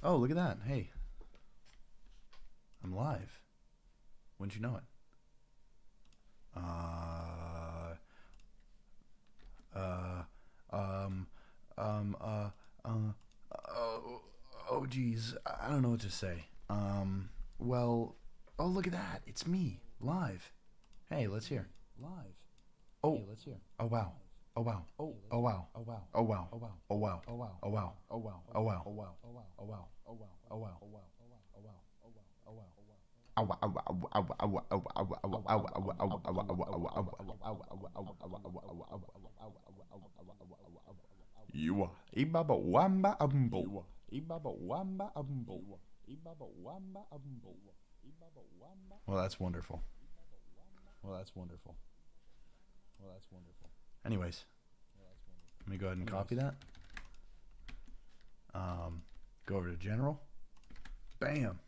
Oh, look at that. Hey, I'm live. Wouldn't you know it? Uh, uh, um, um, uh, uh, oh, oh, geez. I don't know what to say. Well, oh, look at that. It's me, live. Hey, let's hear. Live. Oh, Hey, let's hear. oh, wow. Oh, wow. Oh, Oh, wow. oh wow. Oh, wow. Oh wow. Oh, wow. Oh wow. Oh, wow. Oh wow. Oh, wow. Oh wow. Oh wow. Oh, wow. Oh wow. Oh, wow. Oh wow. Oh wow. Oh wow. You are Ibaba Wamba Umbo. Ibaba wamba umbo. Ibaba wamba umbo. Ibaba wamba. Well, that's wonderful. Well, that's wonderful. Well, that's wonderful. Anyways, let me go ahead and copy that. Go over to General. Bam.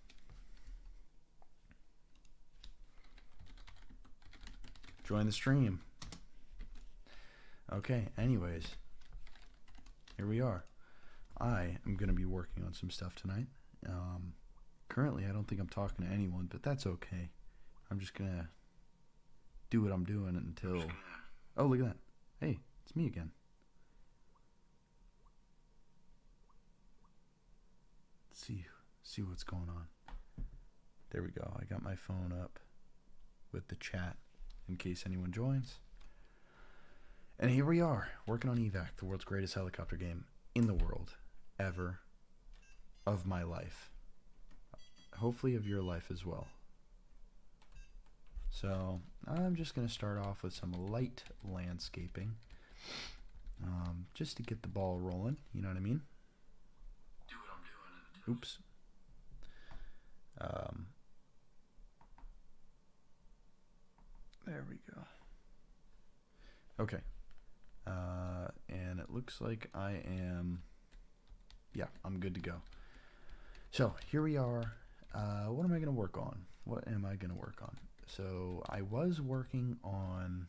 Join the stream. Okay, anyways, here we are. I am going to be working on some stuff tonight. Currently, I don't think I'm talking to anyone, but that's okay. I'm just going to do what I'm doing until... Oh, look at that. Hey, it's me again. Let's see what's going on. There we go. I got my phone up with the chat in case anyone joins. And here we are, working on EVAC, the world's greatest helicopter game in the world, ever, of my life. Hopefully of your life as well. So, I'm just going to start off with some light landscaping. Just to get the ball rolling, you know what I mean? Do what I'm doing. Oops. There we go. Okay. And it looks like I am... Yeah, I'm good to go. So, here we are. What am I going to work on? What am I going to work on? So, I was working on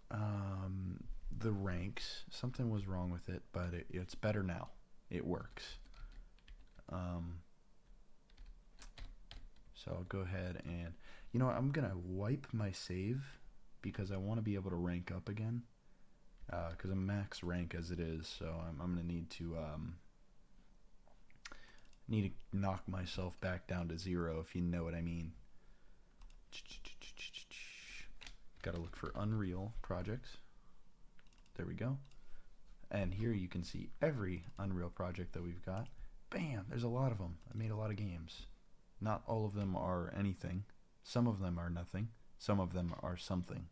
the ranks. Something was wrong with it, but it's better now. It works. So, I'll go ahead and... You know what? I'm going to wipe my save because I want to be able to rank up again. Because I'm max rank as it is, so I'm going to need to knock myself back down to 0, if you know what I mean. Gotta look for Unreal projects. There we go. And here you can see every Unreal project that we've got. Bam! There's a lot of them. I made a lot of games. Not all of them are anything. Some of them are nothing. Some of them are something.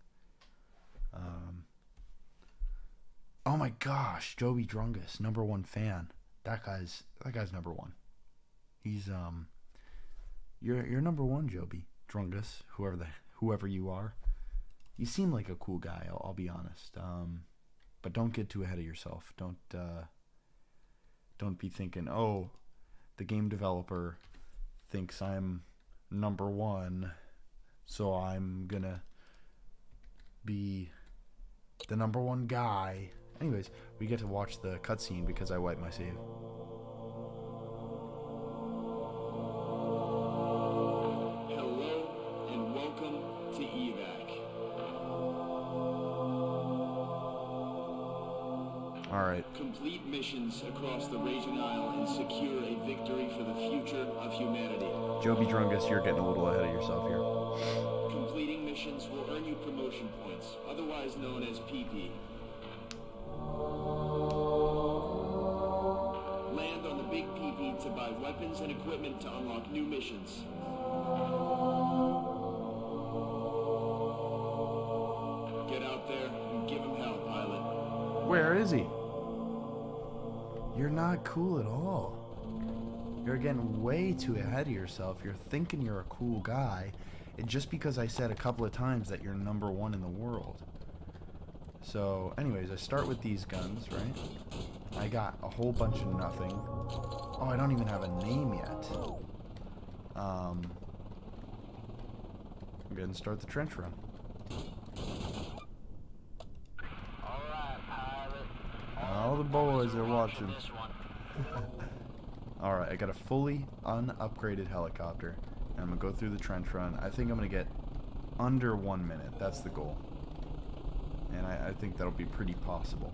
Oh my gosh, Joby Drungus, #1 fan. That guy's #1. He's you're #1, Joby Drungus, whoever you are. You seem like a cool guy, I'll be honest. But don't get too ahead of yourself. Don't be thinking, "Oh, the game developer thinks I'm #1, so I'm gonna be the #1 guy." Anyways, we get to watch the cutscene because I wiped my save. Hello and welcome to EVAC. Alright. Complete missions across the Raging Isle and secure a victory for the future of humanity. Joby Drungus, you're getting a little ahead of yourself here. Completing missions will earn you promotion points, otherwise known as PP. Land on the big PP to buy weapons and equipment to unlock new missions. Get out there and give him hell, pilot. Where is he? You're not cool at all. You're getting way too ahead of yourself. You're thinking you're a cool guy, and just because I said a couple of times that you're #1 in the world. So, anyways, I start with these guns, right? I got a whole bunch of nothing. Oh, I don't even have a name yet. I'm going to start the trench run. Alright, pilot. All the boys are watching. This one. Alright, I got a fully unupgraded helicopter. And I'm going to go through the trench run. I think I'm going to get under 1 minute. That's the goal. And I think that'll be pretty possible.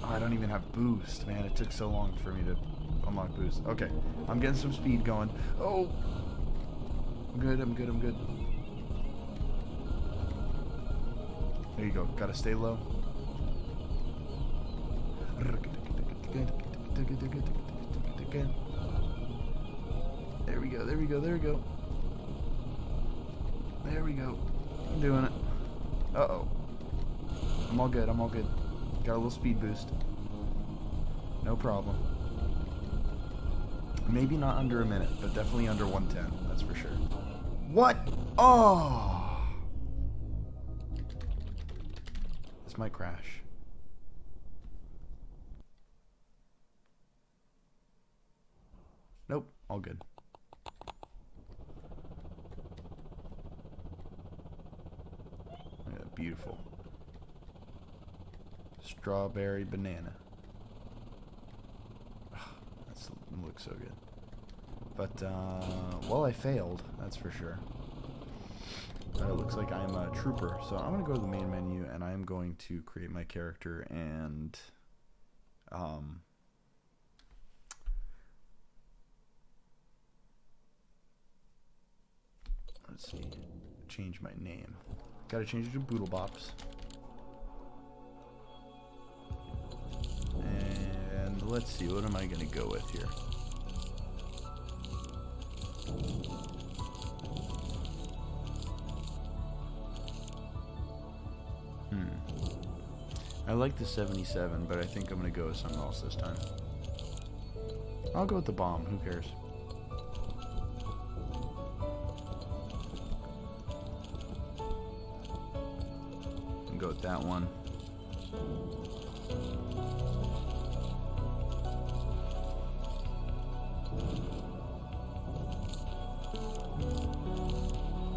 Oh, I don't even have boost, man. It took so long for me to unlock boost. Okay, I'm getting some speed going. Oh! I'm good, I'm good, I'm good. There you go. Gotta stay low. There we go, there we go, there we go. There we go. I'm doing it. Uh-oh. I'm all good, I'm all good. Got a little speed boost. No problem. Maybe not under a minute, but definitely under 110. That's for sure. What? Oh! This might crash. Nope, all good. Yeah, beautiful. Strawberry banana. That looks so good. But, well, I failed, that's for sure. It looks like I'm a trooper. So I'm going to go to the main menu, and I'm going to create my character, and, let's see, change my name. Got to change it to Boodlebops. And let's see, what am I going to go with here? I like the 77, but I think I'm going to go with something else this time. I'll go with the bomb, who cares? And go with that one.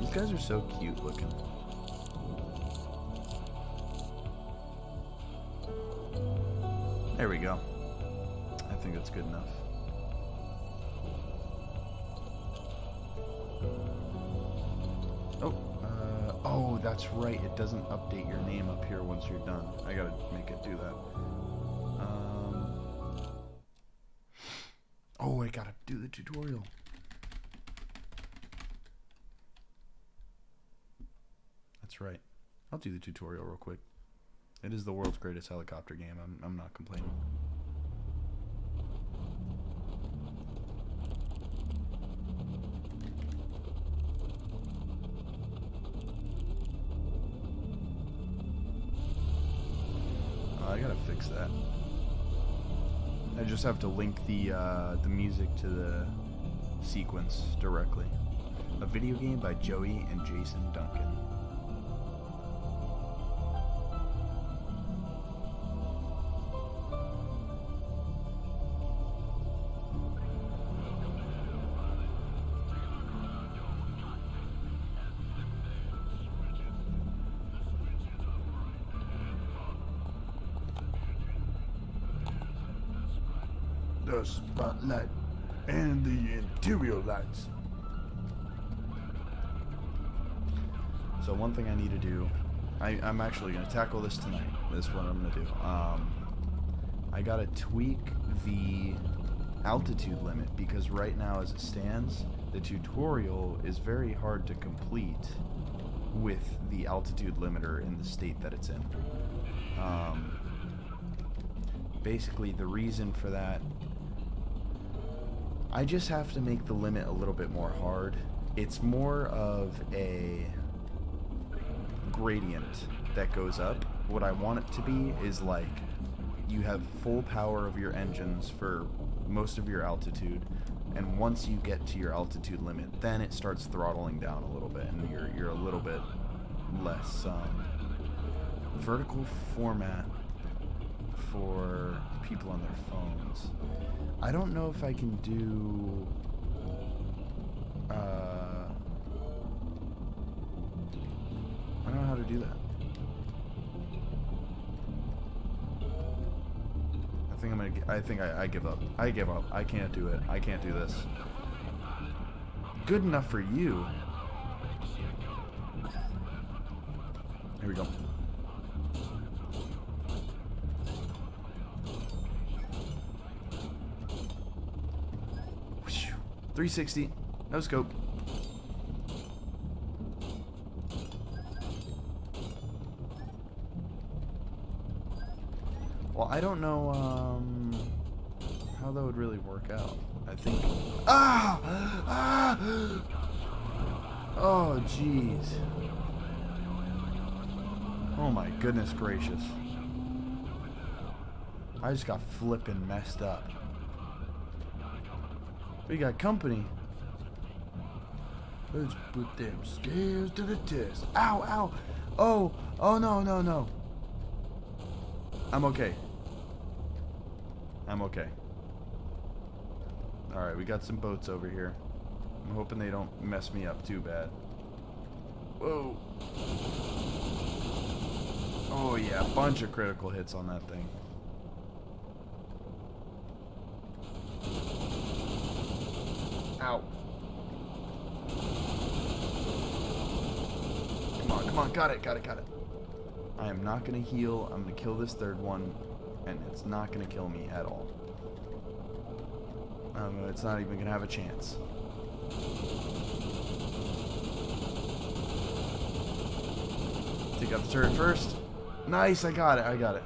These guys are so cute looking. There we go. I think that's good enough. Oh, that's right. It doesn't update your name up here once you're done. I gotta make it do that. Oh, I gotta do the tutorial. That's right. I'll do the tutorial real quick. It is the world's greatest helicopter game. I'm not complaining. I gotta fix that. I just have to link the music to the sequence directly. A video game by Joey and Jason Duncan. The spotlight and the interior lights. So one thing I need to do, I'm actually going to tackle this tonight. This is what I'm going to do. I got to tweak the altitude limit because right now as it stands, the tutorial is very hard to complete with the altitude limiter in the state that it's in. Basically the reason for that, I just have to make the limit a little bit more hard. It's more of a gradient that goes up. What I want it to be is like you have full power of your engines for most of your altitude, and once you get to your altitude limit, then it starts throttling down a little bit, and you're a little bit less vertical format for people on their phones. I don't know if I can do I don't know how to do that. I I think I give up. I give up. I can't do it. I can't do this. Good enough for you. Here we go. Whew. 360. No scope. Well, I don't know how that would really work out. I think... Ah! Ah! Oh, jeez. Oh my goodness gracious. I just got flippin' messed up. We got company. Let's put them scales to the test. Ow, ow. Oh, oh no, no, no. I'm okay. I'm okay. Alright, we got some boats over here. I'm hoping they don't mess me up too bad. Whoa. Oh yeah, a bunch of critical hits on that thing. Ow. Come on, come on, got it, got it, got it. I am not gonna heal, I'm gonna kill this third one, and it's not gonna kill me at all. It's not even gonna have a chance. Take out the turret first. Nice, I got it, I got it.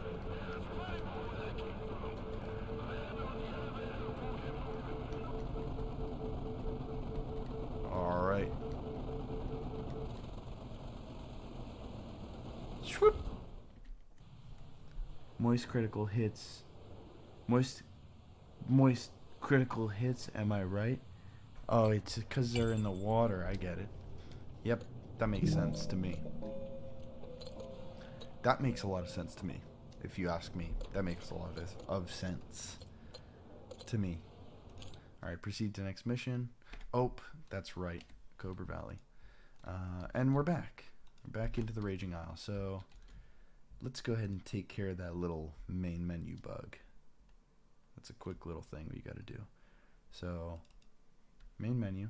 Alright. Swoop. Moist critical hits. Moist critical hits, am I right? Oh, it's because they're in the water, I get it. Yep, that makes sense to me. That makes a lot of sense to me, if you ask me. That makes a lot of sense to me. Alright, proceed to next mission. Oh, that's right, Cobra Valley. And we're back. We're back into the Raging Isle, so let's go ahead and take care of that little main menu bug. That's a quick little thing we got to do. So, main menu,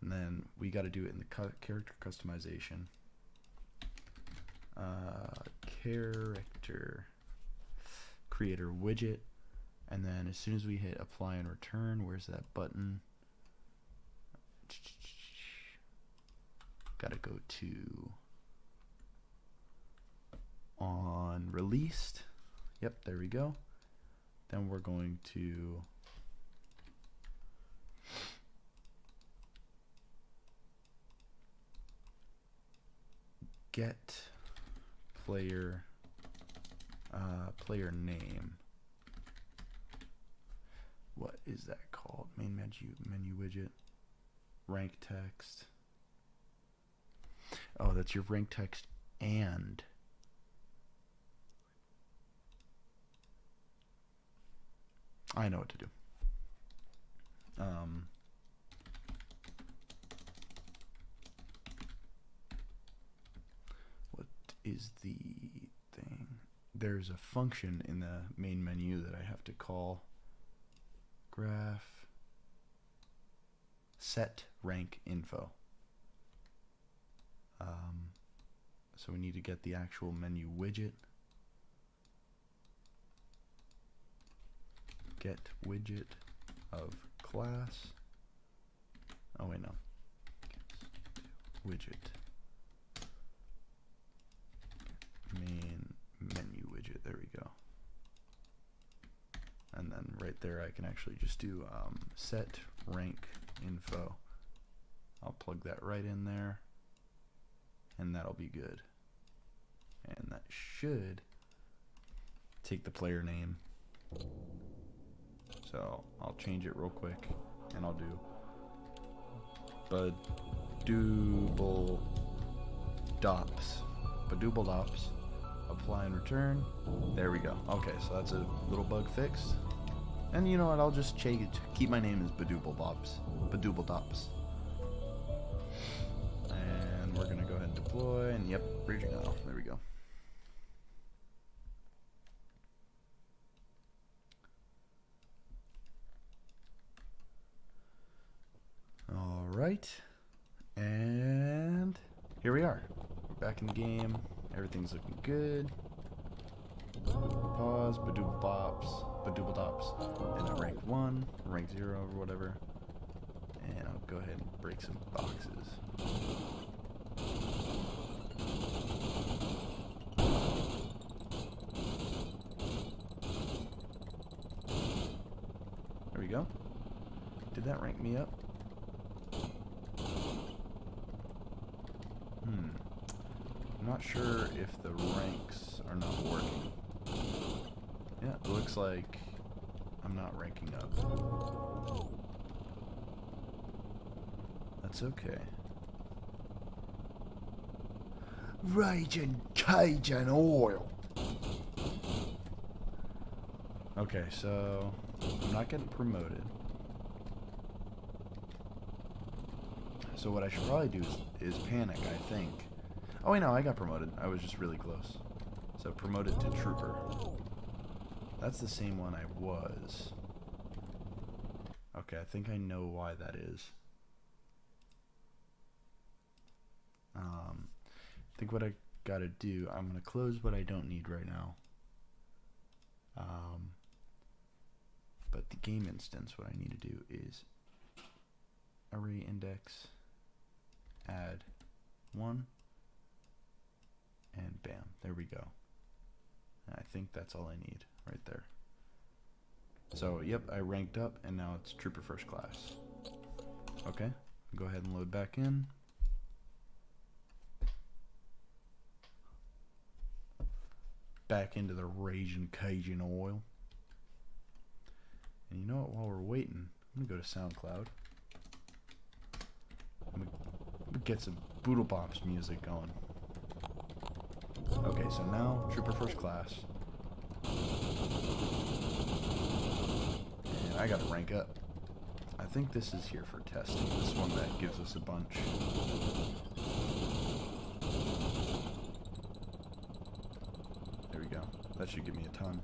and then we got to do it in the character customization. Character creator widget, and then as soon as we hit apply and return, where's that button? Got to go to on released. Yep, there we go. Then we're going to get player name. What is that called? Main menu widget. Rank text. Oh, that's your rank text and I know what to do. What is the thing? There's a function in the main menu that I have to call. Graph set rank info. So we need to get the actual menu widget. Get widget of class. Oh wait, no. Widget. Main menu widget. There we go. And then right there I can actually just do set rank info. I'll plug that right in there. And that'll be good. And that should take the player name. So I'll change it real quick, and I'll do Badooble Dops. Badooble Dops. Apply and return. There we go. Okay, so that's a little bug fixed. And you know what? I'll just keep my name as Badooble Dops. Badooble Dops. And we're gonna go ahead and deploy. And yep, Raging Isle. There we go. Alright. And here we are. We're back in the game. Everything's looking good. Pause, badooble bops, and I ranked 1, ranked 0, or whatever. And I'll go ahead and break some boxes. There we go. Did that rank me up? I'm not sure if the ranks are not working. Yeah, it looks like I'm not ranking up. That's okay. Raging Cajun oil. Okay, so I'm not getting promoted. So what I should probably do is panic, I think. Oh wait, no, I got promoted. I was just really close. So promoted to trooper. That's the same one I was. Okay, I think I know why that is. I think what I gotta do, I'm gonna close what I don't need right now. But the game instance, what I need to do is array index, add 1, and bam, there we go. And I think that's all I need right there. So, yep, I ranked up, and now it's Trooper First Class. Okay, go ahead and load back in. Back into the Raging Cajun oil. And you know what, while we're waiting, I'm going to go to SoundCloud. I'm gonna get some Boodle Bops music going. Okay, so now Trooper First Class. And I gotta rank up. I think this is here for testing. This one that gives us a bunch. There we go. That should give me a ton.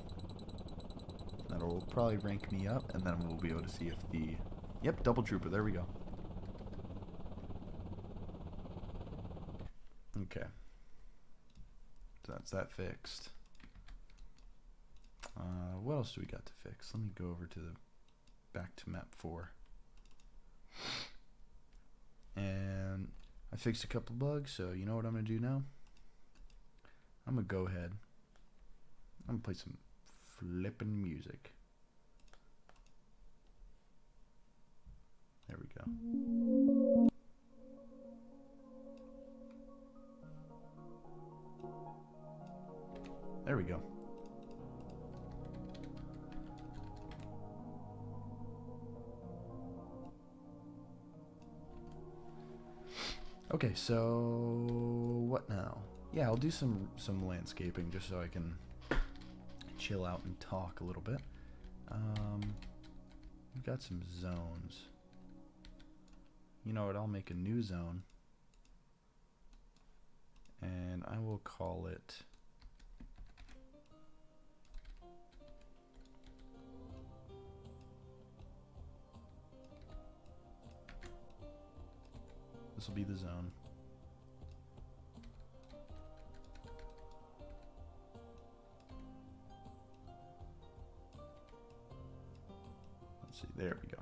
That'll probably rank me up, and then we'll be able to see if the... Yep, double trooper. There we go. Okay. So that's that fixed. What else do we got to fix? Let me go over to the... back to map 4. And I fixed a couple bugs, so you know what I'm going to do now? I'm going to go ahead. I'm going to play some flippin' music. There we go. There we go. Okay, so what now? Yeah, I'll do some landscaping just so I can chill out and talk a little bit. We've got some zones. You know what? I'll make a new zone, and I will call it. This will be the zone. Let's see, there we go.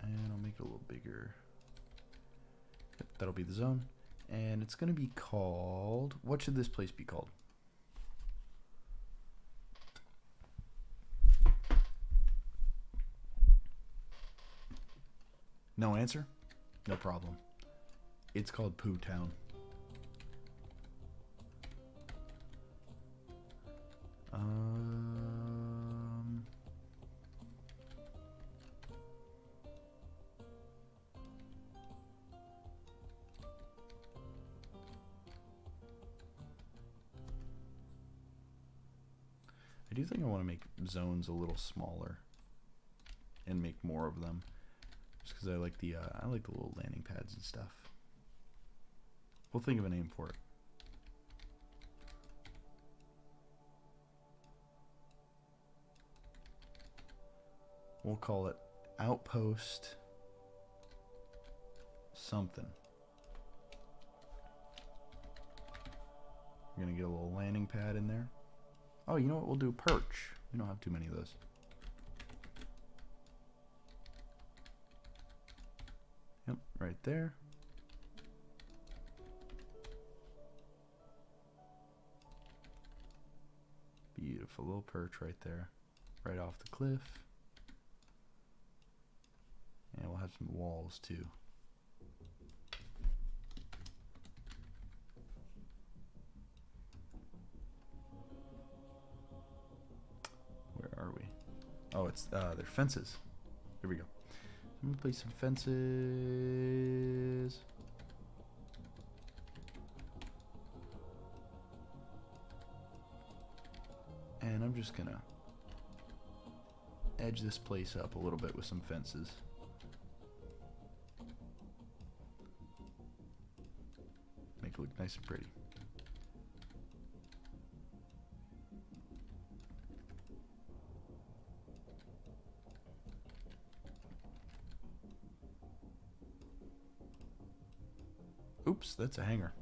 And I'll make it a little bigger. Yep, that'll be the zone. And it's going to be called... What should this place be called? No answer? No problem. It's called Pooh Town. I do think I want to make zones a little smaller and make more of them. Just because I like the little landing pads and stuff. We'll think of a name for it. We'll call it Outpost something. We're gonna get a little landing pad in there. Oh, you know what? We'll do perch. We don't have too many of those. Yep, right there. Beautiful little perch right there. Right off the cliff. And we'll have some walls too. Where are we? Oh, it's they're fences. Here we go. I'm gonna place some fences. And I'm just gonna edge this place up a little bit with some fences. Make it look nice and pretty. Oops, that's a hanger.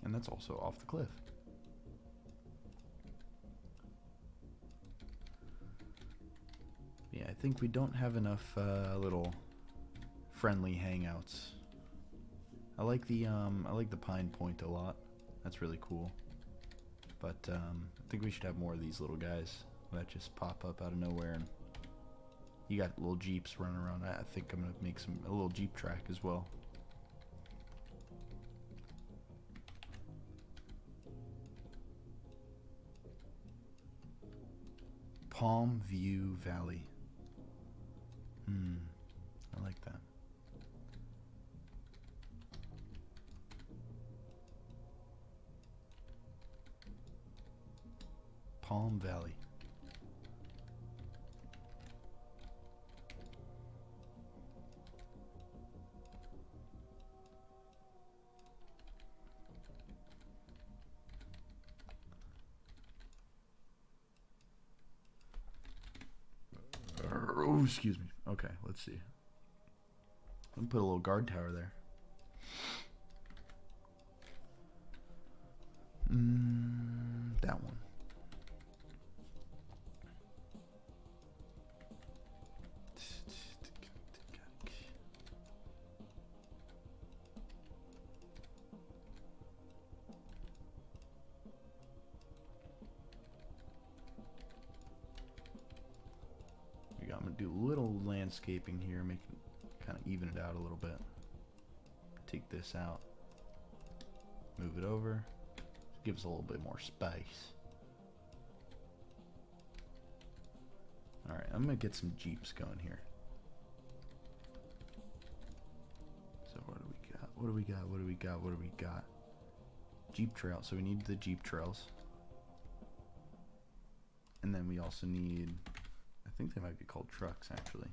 And that's also off the cliff. Yeah, I think we don't have enough little friendly hangouts. I like the pine point a lot. That's really cool. But I think we should have more of these little guys that just pop up out of nowhere. And you got little jeeps running around. I think I'm gonna make a little jeep track as well. Palm View Valley. I like that. Palm Valley. Oh, excuse me. Okay, let's see. I'm gonna put a little guard tower there. That one. I'm gonna do a little landscaping here, make it kind of even it out a little bit. Take this out, move it over, give us a little bit more space. Alright, I'm gonna get some jeeps going here. So what do we got? What do we got? What do we got? What do we got? Jeep trail. So we need the jeep trails. And then we also need, I think they might be called trucks actually.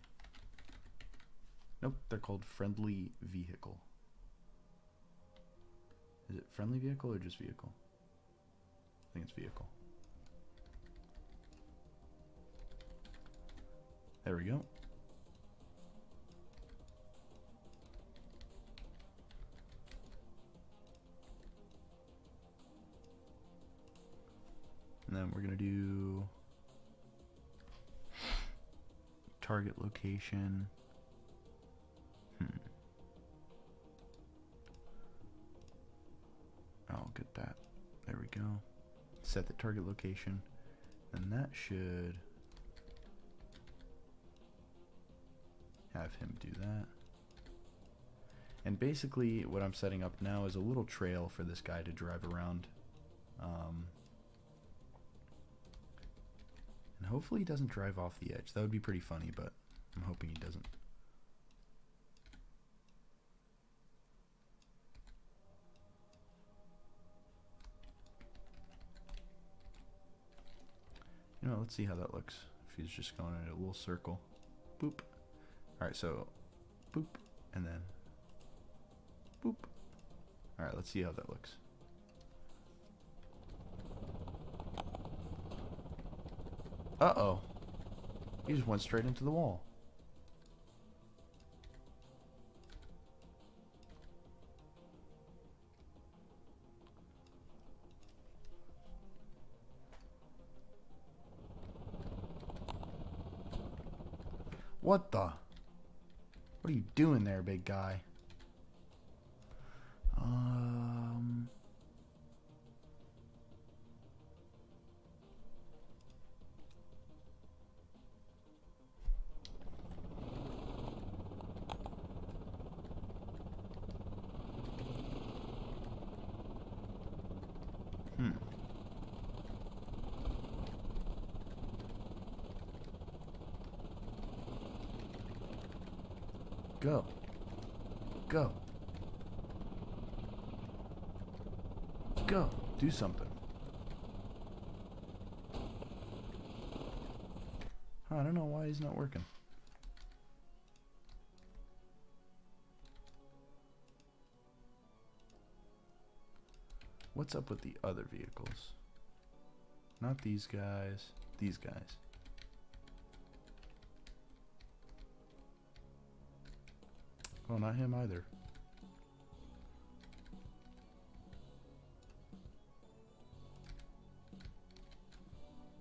Nope, they're called friendly vehicle. Is it friendly vehicle or just vehicle? I think it's vehicle. There we go. And then we're gonna do target location. I'll get that. There we go. Set the target location. And that should have him do that. And basically what I'm setting up now is a little trail for this guy to drive around. And hopefully he doesn't drive off the edge. That would be pretty funny, but I'm hoping he doesn't. You know, let's see how that looks. If he's just going in a little circle. Boop. Alright, so boop, and then boop. Alright, let's see how that looks. Uh-oh. He just went straight into the wall. What the? What are you doing there, big guy? Go. Go. Go. Do something. I don't know why he's not working. What's up with the other vehicles? Not these guys. These guys. Oh, not him either.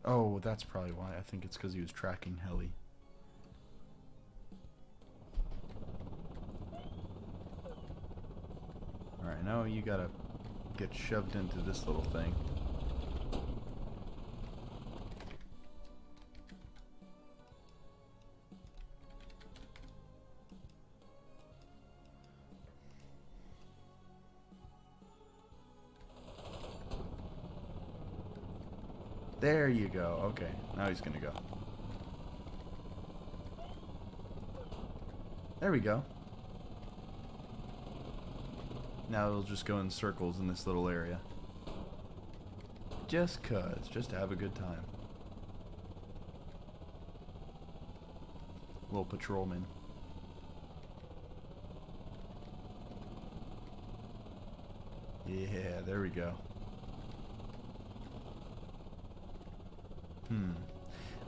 Oh, that's probably why. I think it's because he was tracking heli. Alright, now you gotta get shoved into this little thing. There you go. Okay, now he's gonna go. There we go. Now it'll just go in circles in this little area. Just to have a good time. Little patrolman. Yeah, there we go.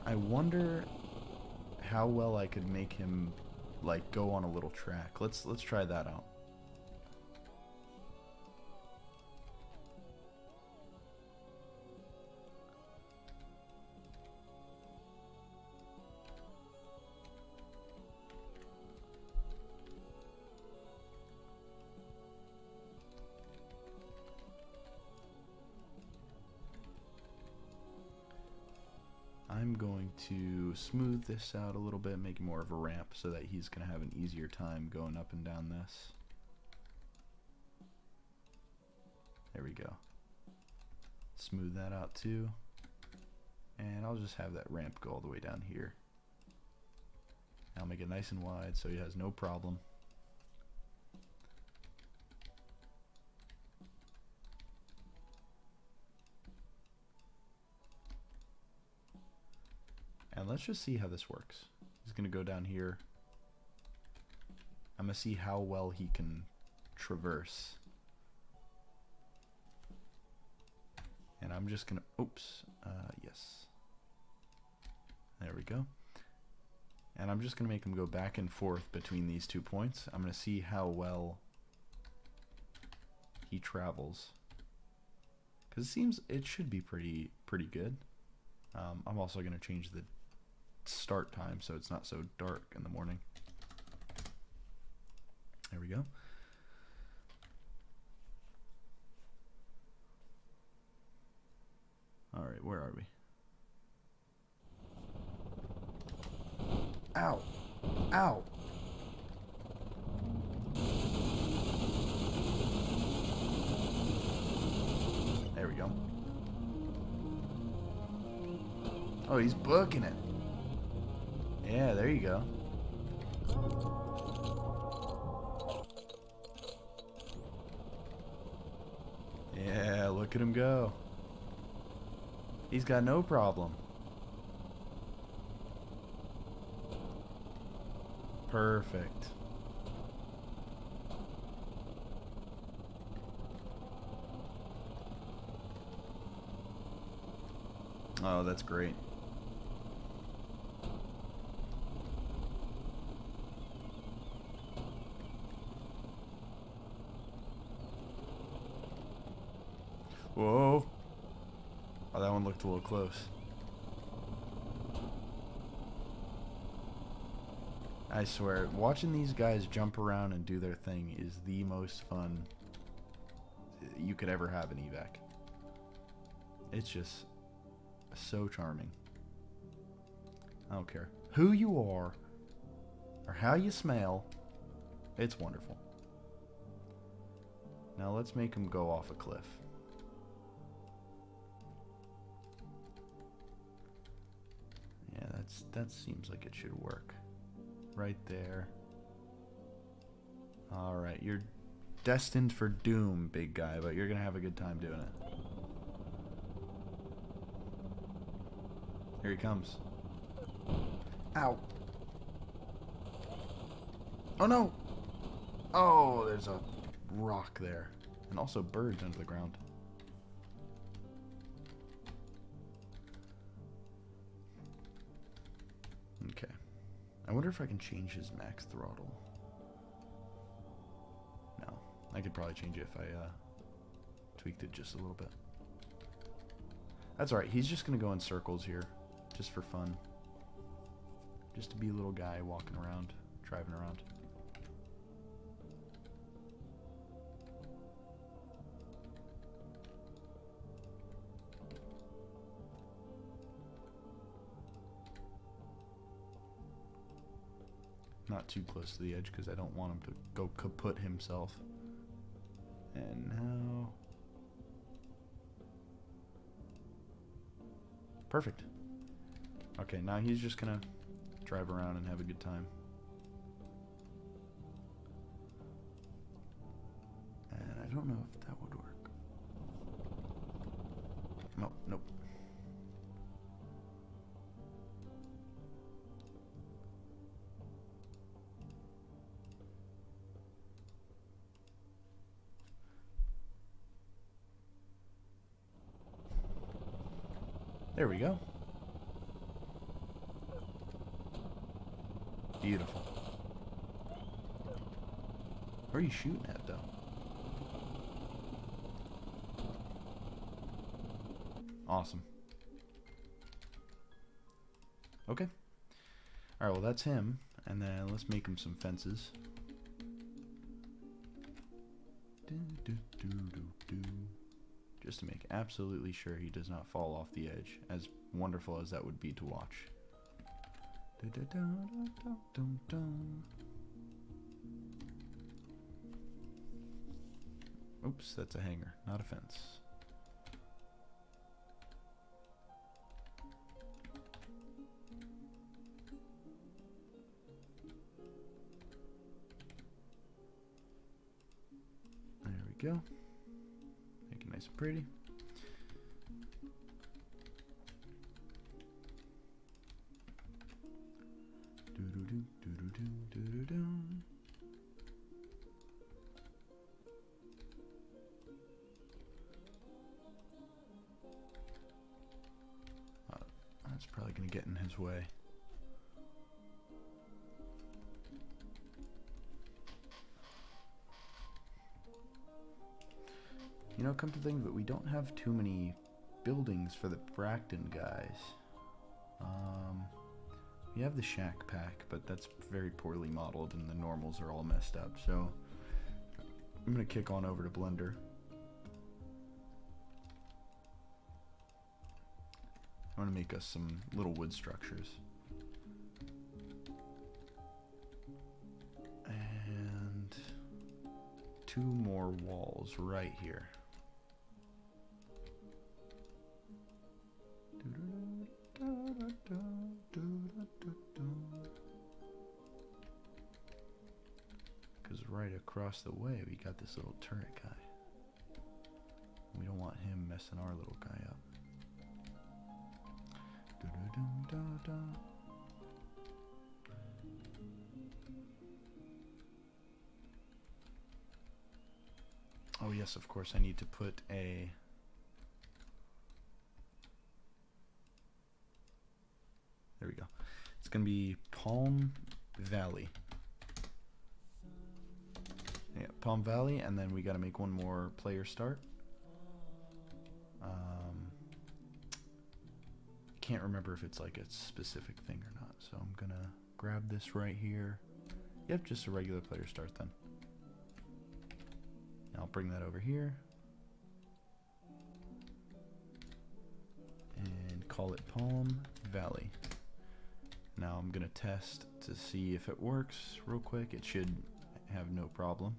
I wonder how well I could make him like go on a little track. Let's try that out. I'm going to smooth this out a little bit, make it more of a ramp so that he's going to have an easier time going up and down this. There we go. Smooth that out too. And I'll just have that ramp go all the way down here. I'll make it nice and wide so he has no problem. And let's just see how this works. He's going to go down here. I'm going to see how well he can traverse. And I'm just going to, yes. There we go. And I'm just going to make him go back and forth between these 2 points. I'm going to see how well he travels. Because it seems it should be pretty good. I'm also going to change the start time so it's not so dark in the morning. There we go. Alright, where are we? Ow! Ow! There we go. Oh, he's booking it. Yeah, there you go. Yeah, look at him go. He's got no problem. Perfect. Oh, that's great. Whoa. Oh, that one looked a little close. I swear, watching these guys jump around and do their thing is the most fun you could ever have in EVAC. It's just so charming. I don't care who you are or how you smell. It's wonderful. Now let's make him go off a cliff. Yeah, that seems like it should work. Right there. Alright, you're destined for doom, big guy, but you're gonna have a good time doing it. Here he comes. Ow. Oh no! Oh, there's a rock there. And also birds under the ground. Okay. I wonder if I can change his max throttle. No. I could probably change it if I tweaked it just a little bit. That's alright. He's just going to go in circles here. Just for fun. Just to be a little guy walking around, driving around. Not too close to the edge because I don't want him to go kaput himself. And now... Perfect. Okay, now he's just gonna drive around and have a good time. And I don't know if that would work. No, nope. There we go. Beautiful. Where are you shooting at, though? Awesome. Okay. Alright, well that's him. And then let's make him some fences. Just to make absolutely sure he does not fall off the edge, as wonderful as that would be to watch. Oops, that's a hanger, not a fence. There we go. Make it nice and pretty. That's probably going to get in his way. You know, come to think of it, we don't have too many buildings for the Bracton guys. We have the shack pack, but that's very poorly modeled and the normals are all messed up, so I'm going to kick on over to Blender. I want to make us some little wood structures. And 2 more walls right here. Because right across the way we got this little turret guy. We don't want him messing our little guy up. Oh yes, of course I need to put a... There we go. It's going to be Palm Valley. Yeah, Palm Valley, and then we got to make one more player start. Can't remember if it's like a specific thing or not, so I'm gonna grab this right here. Yep, just a regular player start then. I'll bring that over here. And call it Palm Valley. Now I'm going to test to see if it works real quick. It should have no problem.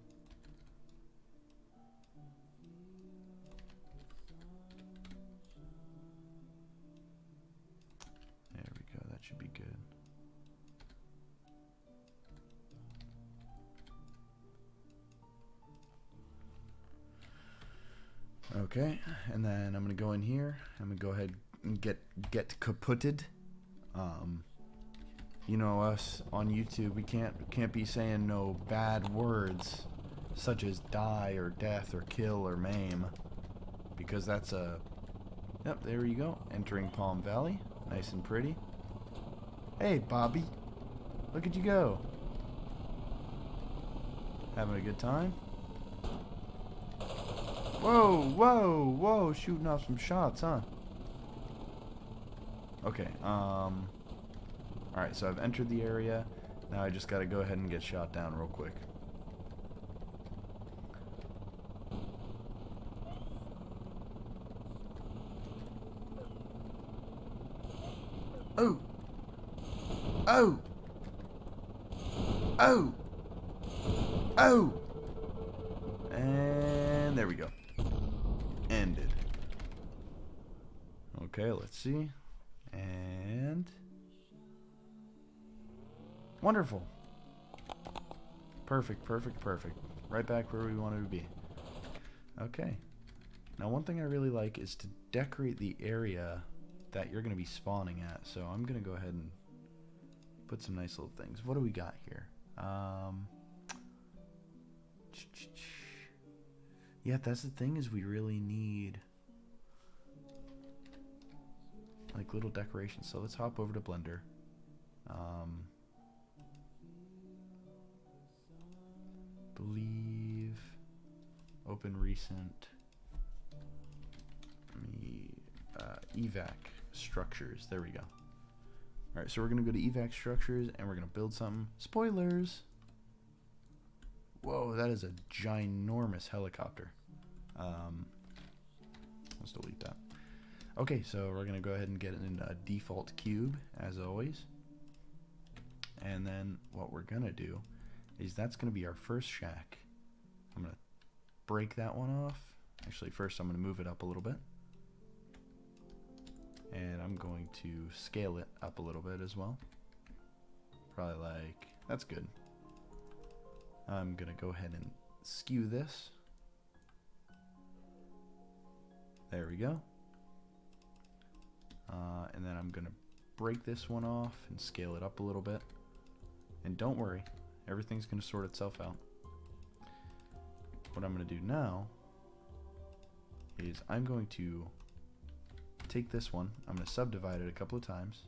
There we go. That should be good. Okay, and then I'm gonna go in here. I'm gonna go ahead and get kaputted. You know us on YouTube, we can't be saying no bad words such as die or death or kill or maim, because that's a. Yep, there you go. Entering Palm Valley, nice and pretty. Hey, Bobby, look at you go. Having a good time. Whoa, whoa, whoa, shooting off some shots, huh? Okay, alright, so I've entered the area. Now I just gotta go ahead and get shot down real quick. Oh! Oh! Oh! Oh! And there we go. Ended. Okay, let's see. And wonderful. Perfect, perfect, perfect. Right back where we wanted to be. Okay. Now one thing I really like is to decorate the area that you're going to be spawning at. So I'm going to go ahead and put some nice little things. What do we got here? Yeah, that's the thing, is we really need like little decorations. So let's hop over to Blender. Believe open recent EVAC structures. There we go. Alright, so we're gonna go to EVAC structures and we're gonna build something. Spoilers. Whoa, that is a ginormous helicopter. Let's delete that. Okay, so we're gonna go ahead and get in a default cube as always. And then what we're gonna do is that's gonna be our first shack. I'm gonna break that one off. Actually, first I'm gonna move it up a little bit. And I'm going to scale it up a little bit as well. Probably like, that's good. I'm gonna go ahead and skew this. There we go. And then I'm gonna break this one off and scale it up a little bit. And don't worry, everything's gonna sort itself out. What I'm gonna do now is I'm going to take this one, I'm going to subdivide it a couple of times,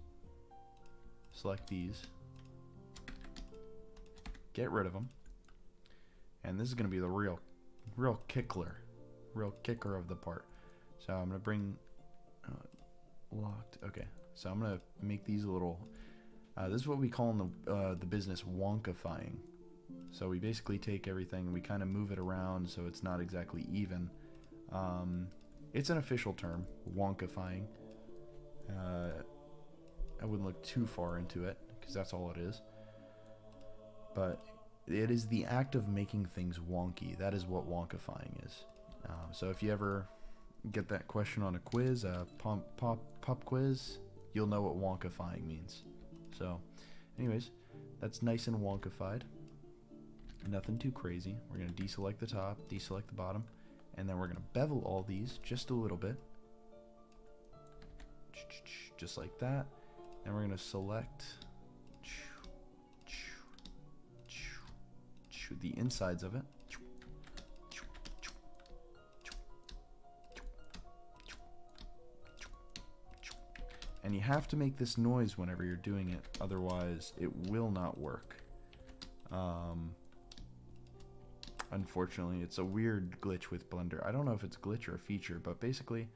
select these, get rid of them, and this is going to be the real kicker of the part. So I'm going to bring locked. Okay, so I'm going to make these a little. This is what we call in the business wonkifying. So we basically take everything and we kind of move it around so it's not exactly even. It's an official term, wonkifying. I wouldn't look too far into it because that's all it is. But it is the act of making things wonky. That is what wonkifying is. So if you ever get that question on a quiz, pop quiz, you'll know what wonkifying means. So, anyways, that's nice and wonkified. Nothing too crazy. We're going to deselect the top, deselect the bottom. And then we're going to bevel all these just a little bit. Just like that. And we're going to select the insides of it. And you have to make this noise whenever you're doing it. Otherwise, it will not work. Unfortunately, it's a weird glitch with Blender. I don't know if it's a glitch or a feature, but basically,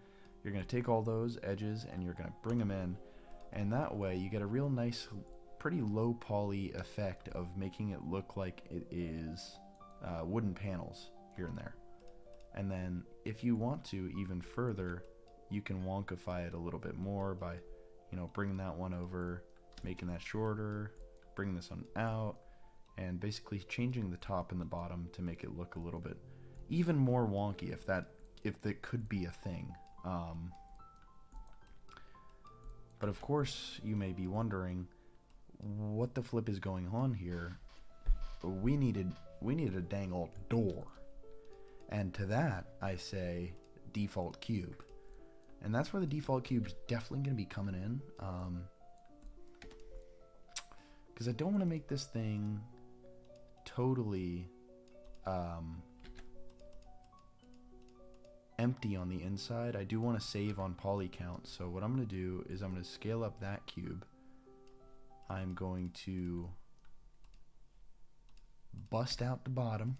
you're going to take all those edges and you're going to bring them in, and that way you get a real nice pretty low poly effect of making it look like it is wooden panels here and there. And then if you want to even further, you can wonkify it a little bit more by, you know, bringing that one over, making that shorter, bringing this one out, and basically changing the top and the bottom to make it look a little bit even more wonky, if that could be a thing. But of course, you may be wondering, what the flip is going on here? We needed a dang old door. And to that, I say default cube. And that's where the default cube's definitely going to be coming in. Because I don't want to make this thing totally empty on the inside. I do want to save on poly count. So what I'm going to do is I'm going to scale up that cube. I'm going to bust out the bottom,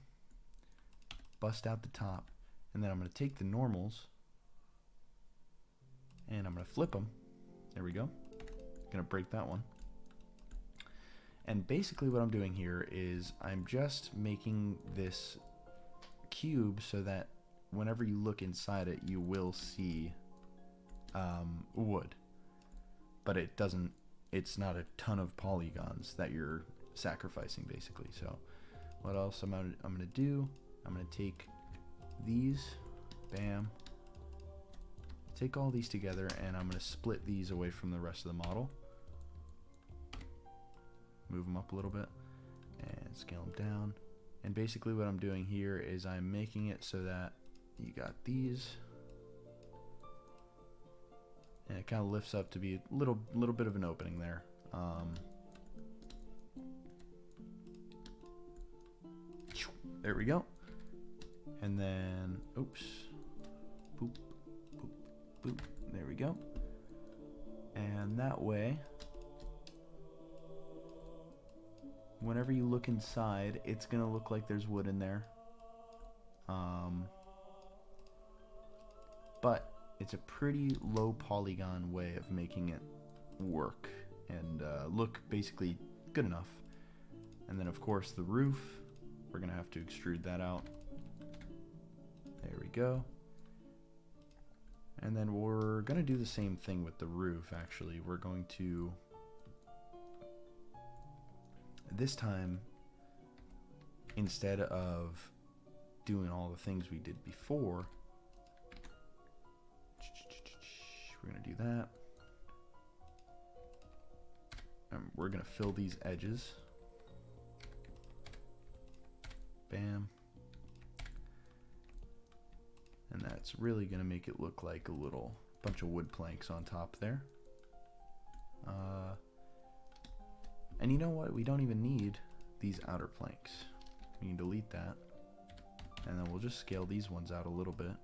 bust out the top, and then I'm going to take the normals and I'm going to flip them. There we go. Going to break that one. And basically what I'm doing here is I'm just making this cube so that whenever you look inside it, you will see wood. But it's not a ton of polygons that you're sacrificing, basically. So what else I'm gonna do? I'm gonna take these, bam, take all these together, and I'm gonna split these away from the rest of the model. Move them up a little bit and scale them down. And basically what I'm doing here is I'm making it so that you got these, and it kind of lifts up to be a little bit of an opening there. There we go. And then, oops, boop, boop, boop. There we go. And that way, whenever you look inside, it's gonna look like there's wood in there. But it's a pretty low polygon way of making it work and look basically good enough. And then of course the roof, we're gonna have to extrude that out. There we go. And then we're gonna do the same thing with the roof. Actually, we're going to, this time, instead of doing all the things we did before, we're gonna do that. And we're gonna fill these edges. Bam. And that's really gonna make it look like a little bunch of wood planks on top there. And you know what? We don't even need these outer planks. We can delete that. And then we'll just scale these ones out a little bit.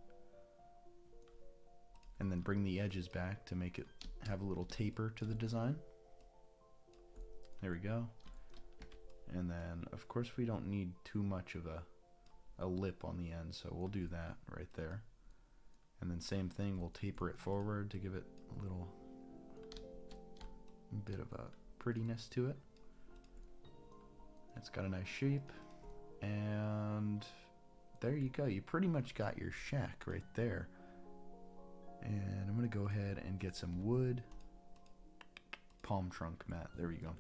And then bring the edges back to make it have a little taper to the design. There we go. And then, of course, we don't need too much of a lip on the end, so we'll do that right there. And then same thing, we'll taper it forward to give it a little bit of a prettiness to it. It's got a nice shape. And there you go. You pretty much got your shack right there. And I'm going to go ahead and get some wood. Palm trunk mat. There we go.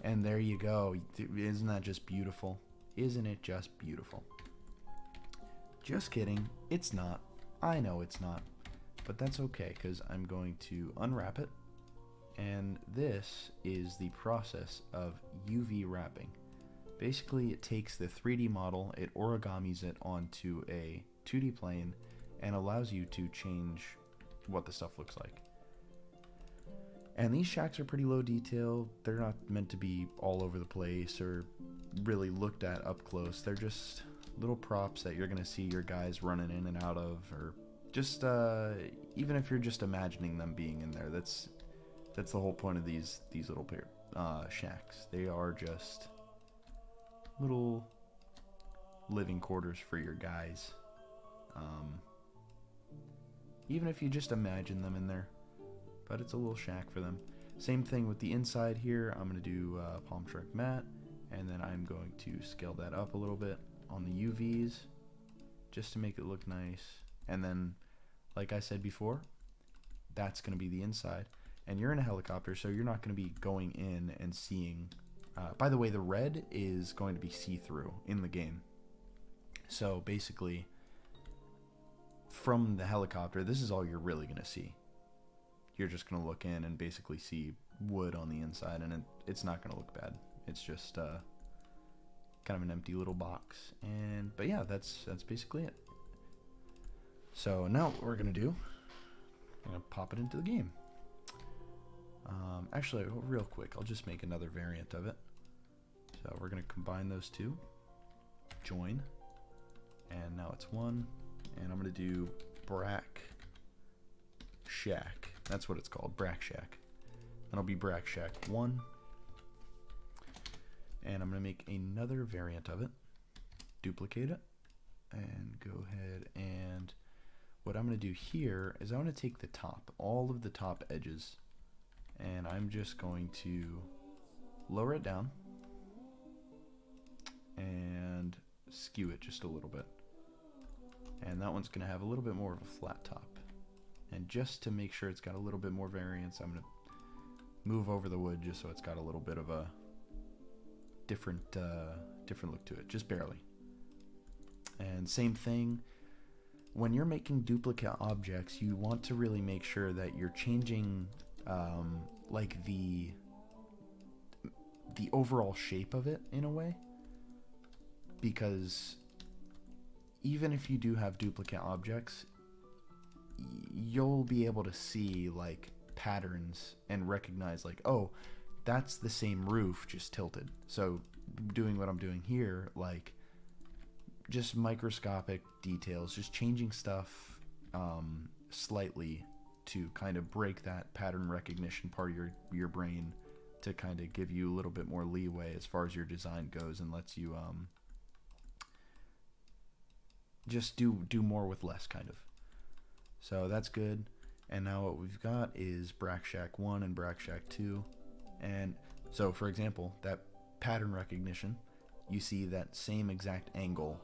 And there you go. Isn't that just beautiful? Isn't it just beautiful? Just kidding. It's not. I know it's not. But that's okay, because I'm going to unwrap it. And this is the process of UV wrapping. Basically, it takes the 3D model, it origamis it onto a 2D plane, and allows you to change what the stuff looks like. And these shacks are pretty low detail. They're not meant to be all over the place or really looked at up close. They're just little props that you're going to see your guys running in and out of, or just even if you're just imagining them being in there. That's the whole point of these little shacks. They are just little living quarters for your guys. Even if you just imagine them in there. But it's a little shack for them. Same thing with the inside here. I'm going to do palm shrink matte, and then I'm going to scale that up a little bit on the UVs just to make it look nice. And then, like I said before, that's going to be the inside. And you're in a helicopter, so you're not going to be going in and seeing. By the way, the red is going to be see-through in the game. So basically, from the helicopter, this is all you're really going to see. You're just going to look in and basically see wood on the inside, and it's not going to look bad. It's just kind of an empty little box. But yeah, that's basically it. So now what we're going to do, I'm going to pop it into the game. Actually, real quick, I'll just make another variant of it. So we're going to combine those two, join, and now it's one, and I'm going to do Brack Shack. That's what it's called, Brack Shack. That'll be Brack Shack 1. And I'm going to make another variant of it, duplicate it, and go ahead, and what I'm going to do here is I'm going to take the top, all of the top edges, and I'm just going to lower it down and skew it just a little bit. And that one's going to have a little bit more of a flat top. And just to make sure it's got a little bit more variance, I'm going to move over the wood just so it's got a little bit of a different look to it, just barely. And same thing, when you're making duplicate objects, you want to really make sure that you're changing like the overall shape of it in a way, because even if you do have duplicate objects, you'll be able to see like patterns and recognize like, oh, that's the same roof just tilted. So doing what I'm doing here, like just microscopic details, just changing stuff slightly to kind of break that pattern recognition part of your brain, to kind of give you a little bit more leeway as far as your design goes, and lets you just do more with less, kind of. So that's good. And now what we've got is Brack Shack 1 and Brack Shack 2. And so, for example, that pattern recognition, you see that same exact angle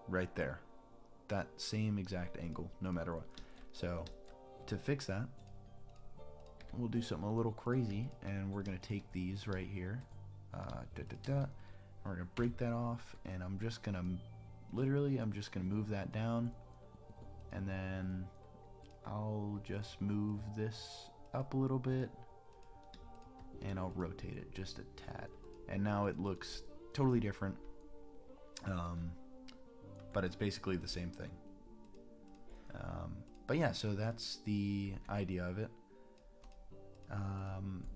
right there. That same exact angle, no matter what. So, to fix that, we'll do something a little crazy, and we're going to take these right here. We're going to break that off, and I'm just going to move that down, and then I'll just move this up a little bit, and I'll rotate it just a tad. And now it looks totally different, but it's basically the same thing. But yeah, so that's the idea of it.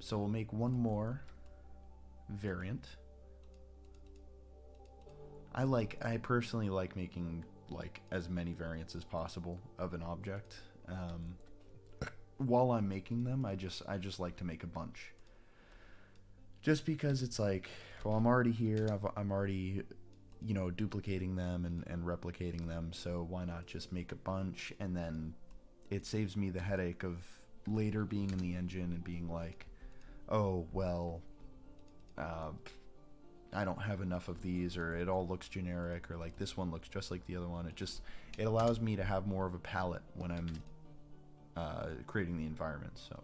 So we'll make one more variant. I personally like making like as many variants as possible of an object. While I'm making them, I just like to make a bunch. Just because it's like, well, I'm already here. I'm already, duplicating them and replicating them. So why not just make a bunch, and then it saves me the headache of later being in the engine and being like, oh, well, I don't have enough of these, or it all looks generic, or like this one looks just like the other one. It allows me to have more of a palette when I'm creating the environment. So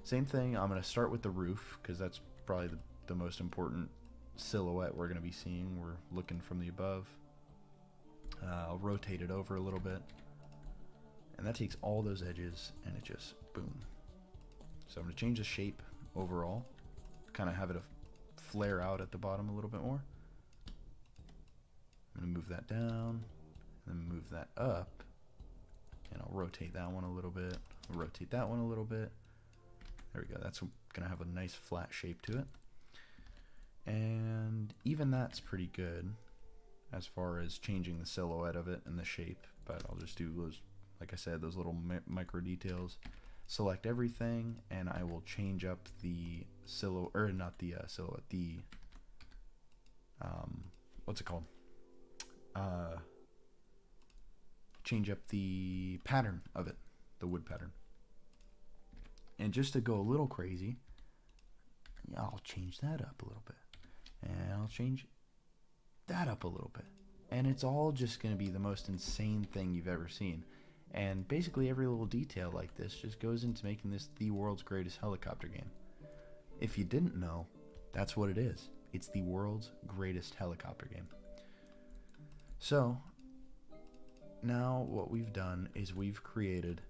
same thing, I'm going to start with the roof, because that's probably the most important silhouette we're going to be seeing. We're looking from the above. I'll rotate it over a little bit, and that takes all those edges, and it just boom. So I'm going to change the shape overall, kind of have it flare out at the bottom a little bit more. I'm going to move that down, and then move that up, and I'll rotate that one a little bit, I'll rotate that one a little bit. There we go. That's going to have a nice flat shape to it. And even that's pretty good as far as changing the silhouette of it and the shape, but I'll just do those, like I said, those little micro details. Select everything, and I will change up the silhouette, or not the silhouette, the what's it called? Change up the pattern of it, the wood pattern. And just to go a little crazy, I'll change that up a little bit. And I'll change that up a little bit. And it's all just going to be the most insane thing you've ever seen. And basically every little detail like this just goes into making this the world's greatest helicopter game. If you didn't know, that's what it is. It's the world's greatest helicopter game. So, now what we've done is we've created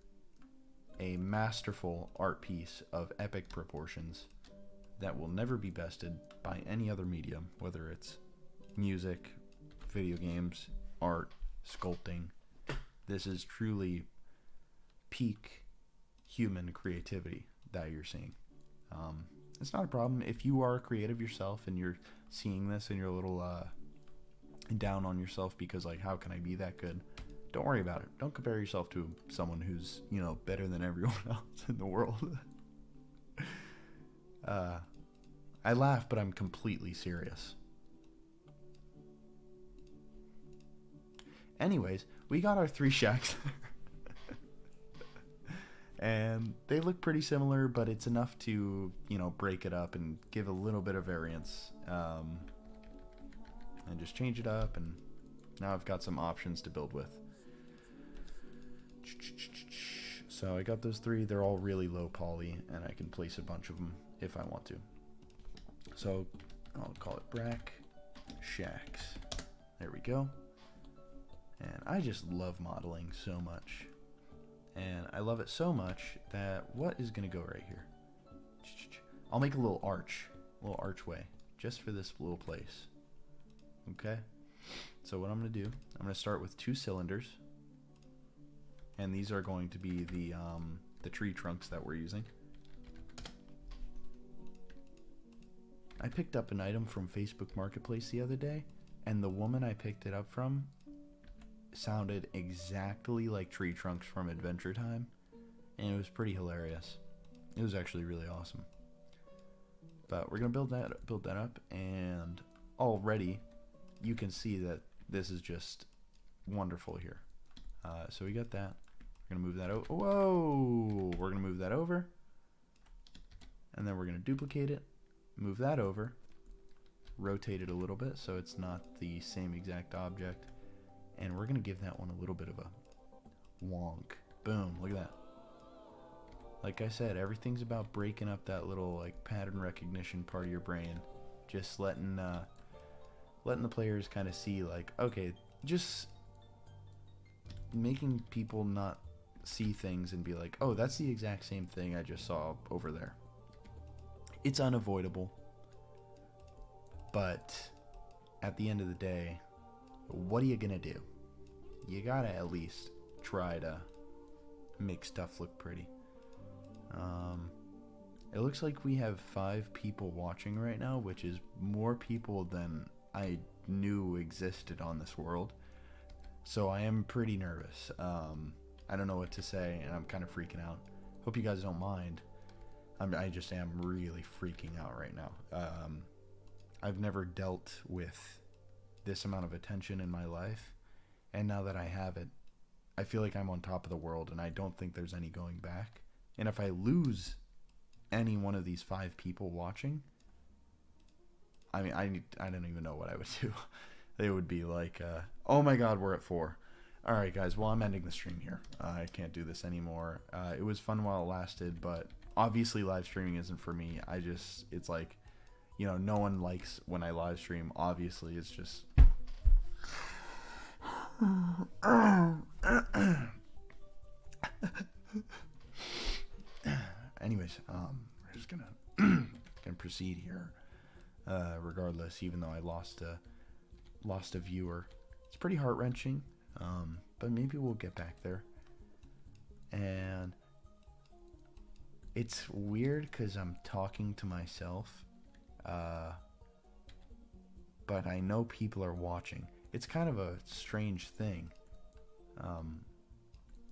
a masterful art piece of epic proportions that will never be bested by any other medium, whether it's music, video games, art, sculpting. This is truly peak human creativity that you're seeing. It's not a problem if you are creative yourself and you're seeing this and you're a little down on yourself because, like, how can I be that good? Don't worry about it. Don't compare yourself to someone who's, you know, better than everyone else in the world. I laugh, but I'm completely serious. Anyways, we got our 3 shacks. And they look pretty similar, but it's enough to, you know, break it up and give a little bit of variance. And just change it up, and now I've got some options to build with. So I got those 3. They're all really low poly, and I can place a bunch of them if I want to. So I'll call it Brack Shacks. There we go. And I just love modeling so much. And I love it so much that what is going to go right here? I'll make a little archway, just for this little place. Okay? So what I'm going to do, I'm going to start with 2 cylinders. And these are going to be the tree trunks that we're using. I picked up an item from Facebook Marketplace the other day, and the woman I picked it up from sounded exactly like tree trunks from Adventure Time, and it was pretty hilarious. It was actually really awesome. But we're gonna build that up, and already you can see that this is just wonderful here. So we got that. We're gonna move that over. Whoa! We're gonna move that over, and then we're gonna duplicate it, move that over, rotate it a little bit so it's not the same exact object. And we're going to give that one a little bit of a wonk. Boom, look at that. Like I said, everything's about breaking up that little, like, pattern recognition part of your brain. Just letting the players kind of see, like, okay, just making people not see things and be like, oh, that's the exact same thing I just saw over there. It's unavoidable. But at the end of the day, what are you gonna do? You gotta at least try to make stuff look pretty. It looks like we have 5 people watching right now, which is more people than I knew existed on this world. So I am pretty nervous. I don't know what to say, and I'm kind of freaking out. Hope you guys don't mind. I just am really freaking out right now. I've never dealt with this amount of attention in my life, and now that I have it, I feel like I'm on top of the world, and I don't think there's any going back. And if I lose any one of these 5 people watching, I mean, I don't even know what I would do. They would be like, oh my god, we're at 4. Alright guys, well, I'm ending the stream here. I can't do this anymore. It was fun while it lasted, but obviously live streaming isn't for me. It's like, you know, no one likes when I live stream. Obviously, it's just... Anyways, we're just gonna proceed here. Regardless, even though I lost a viewer, it's pretty heart-wrenching. But maybe we'll get back there. And it's weird because I'm talking to myself. But I know people are watching. It's kind of a strange thing.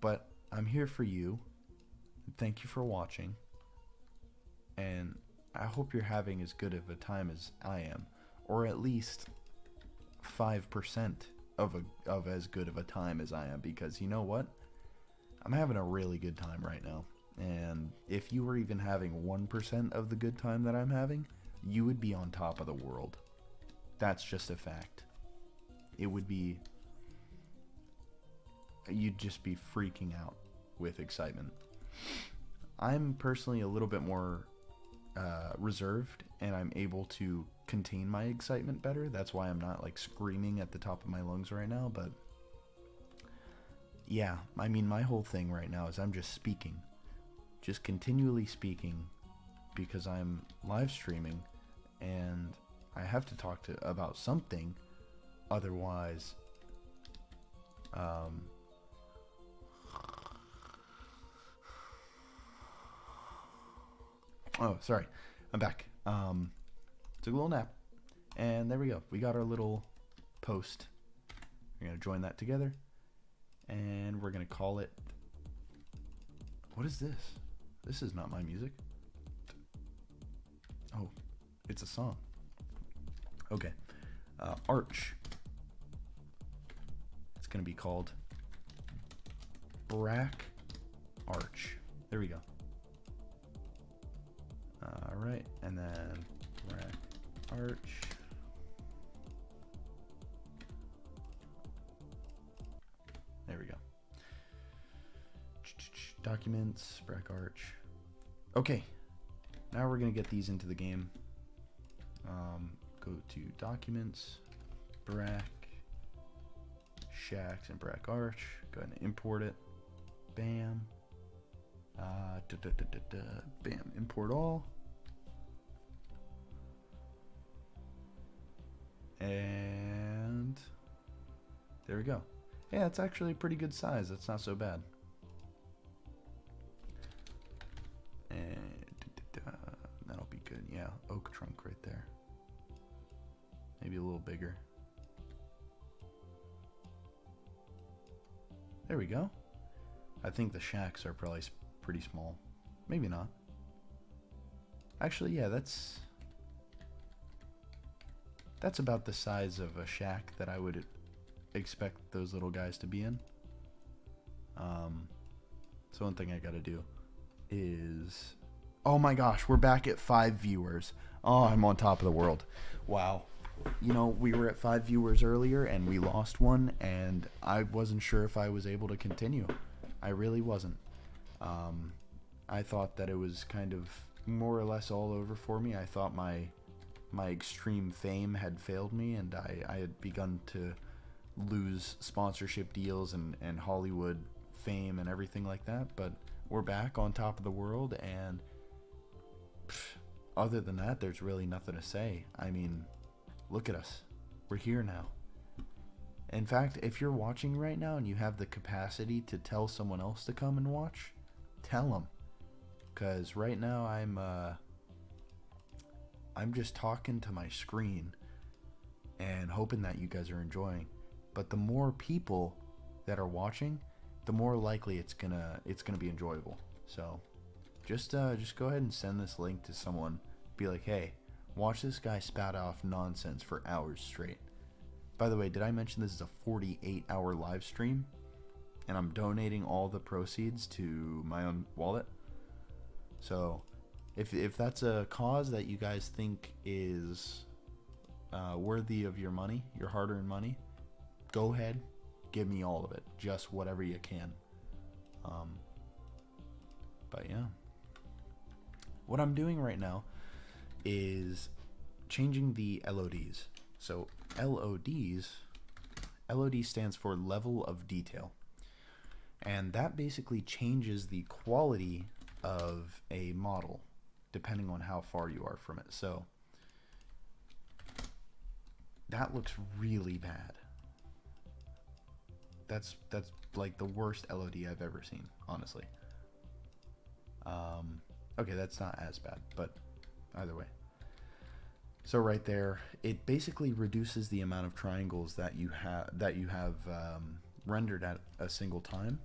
But I'm here for you. Thank you for watching. And I hope you're having as good of a time as I am. Or at least 5% of as good of a time as I am. Because you know what? I'm having a really good time right now. And if you were even having 1% of the good time that I'm having, you would be on top of the world. That's just a fact. It would be... You'd just be freaking out with excitement. I'm personally a little bit more reserved, and I'm able to contain my excitement better. That's why I'm not like screaming at the top of my lungs right now. But yeah, I mean, my whole thing right now is I'm just speaking. Just continually speaking, because I'm live streaming and I have to talk about something. Otherwise, oh, sorry, I'm back. Took a little nap, and there we go. We got our little post. We're gonna join that together, and we're gonna call it. What is this? This is not my music. Oh, it's a song. Okay. Arch. It's going to be called Brack Arch. There we go. Alright, and then Brack Arch. There we go. Documents, Brack Arch. Okay, now we're gonna get these into the game. Go to Documents, Brack, Shacks, and Brack Arch. Go ahead and import it. Bam. Bam. Import all. And there we go. Yeah, it's actually a pretty good size. That's not so bad. And that'll be good. Yeah, oak trunk right there. Maybe a little bigger. There we go. I think the shacks are probably pretty small. Maybe not. Actually, yeah, that's about the size of a shack that I would expect those little guys to be in. So one thing I gotta do is... Oh my gosh, we're back at 5 viewers. Oh, I'm on top of the world. Wow. You know, we were at 5 viewers earlier and we lost one, and I wasn't sure if I was able to continue. I really wasn't. I thought that it was kind of more or less all over for me. I thought my extreme fame had failed me, and I had begun to lose sponsorship deals and Hollywood fame and everything like that. But we're back on top of the world, and other than that, there's really nothing to say. I mean, look at us. We're here now. In fact, if you're watching right now and you have the capacity to tell someone else to come and watch, tell them. Because right now I'm just talking to my screen and hoping that you guys are enjoying. But the more people that are watching, the more likely it's gonna be enjoyable. So just go ahead and send this link to someone. Be like, hey, watch this guy spout off nonsense for hours straight. By the way, did I mention this is a 48-hour live stream? And I'm donating all the proceeds to my own wallet. So if that's a cause that you guys think is worthy of your money, your hard-earned money, go ahead, give me all of it. Just whatever you can. But yeah. What I'm doing right now is changing the LODs. So LOD stands for level of detail. And that basically changes the quality of a model depending on how far you are from it. So that looks really bad. That's like the worst LOD I've ever seen, honestly. Okay, that's not as bad, but either way. So right there, it basically reduces the amount of triangles that you have rendered at a single time,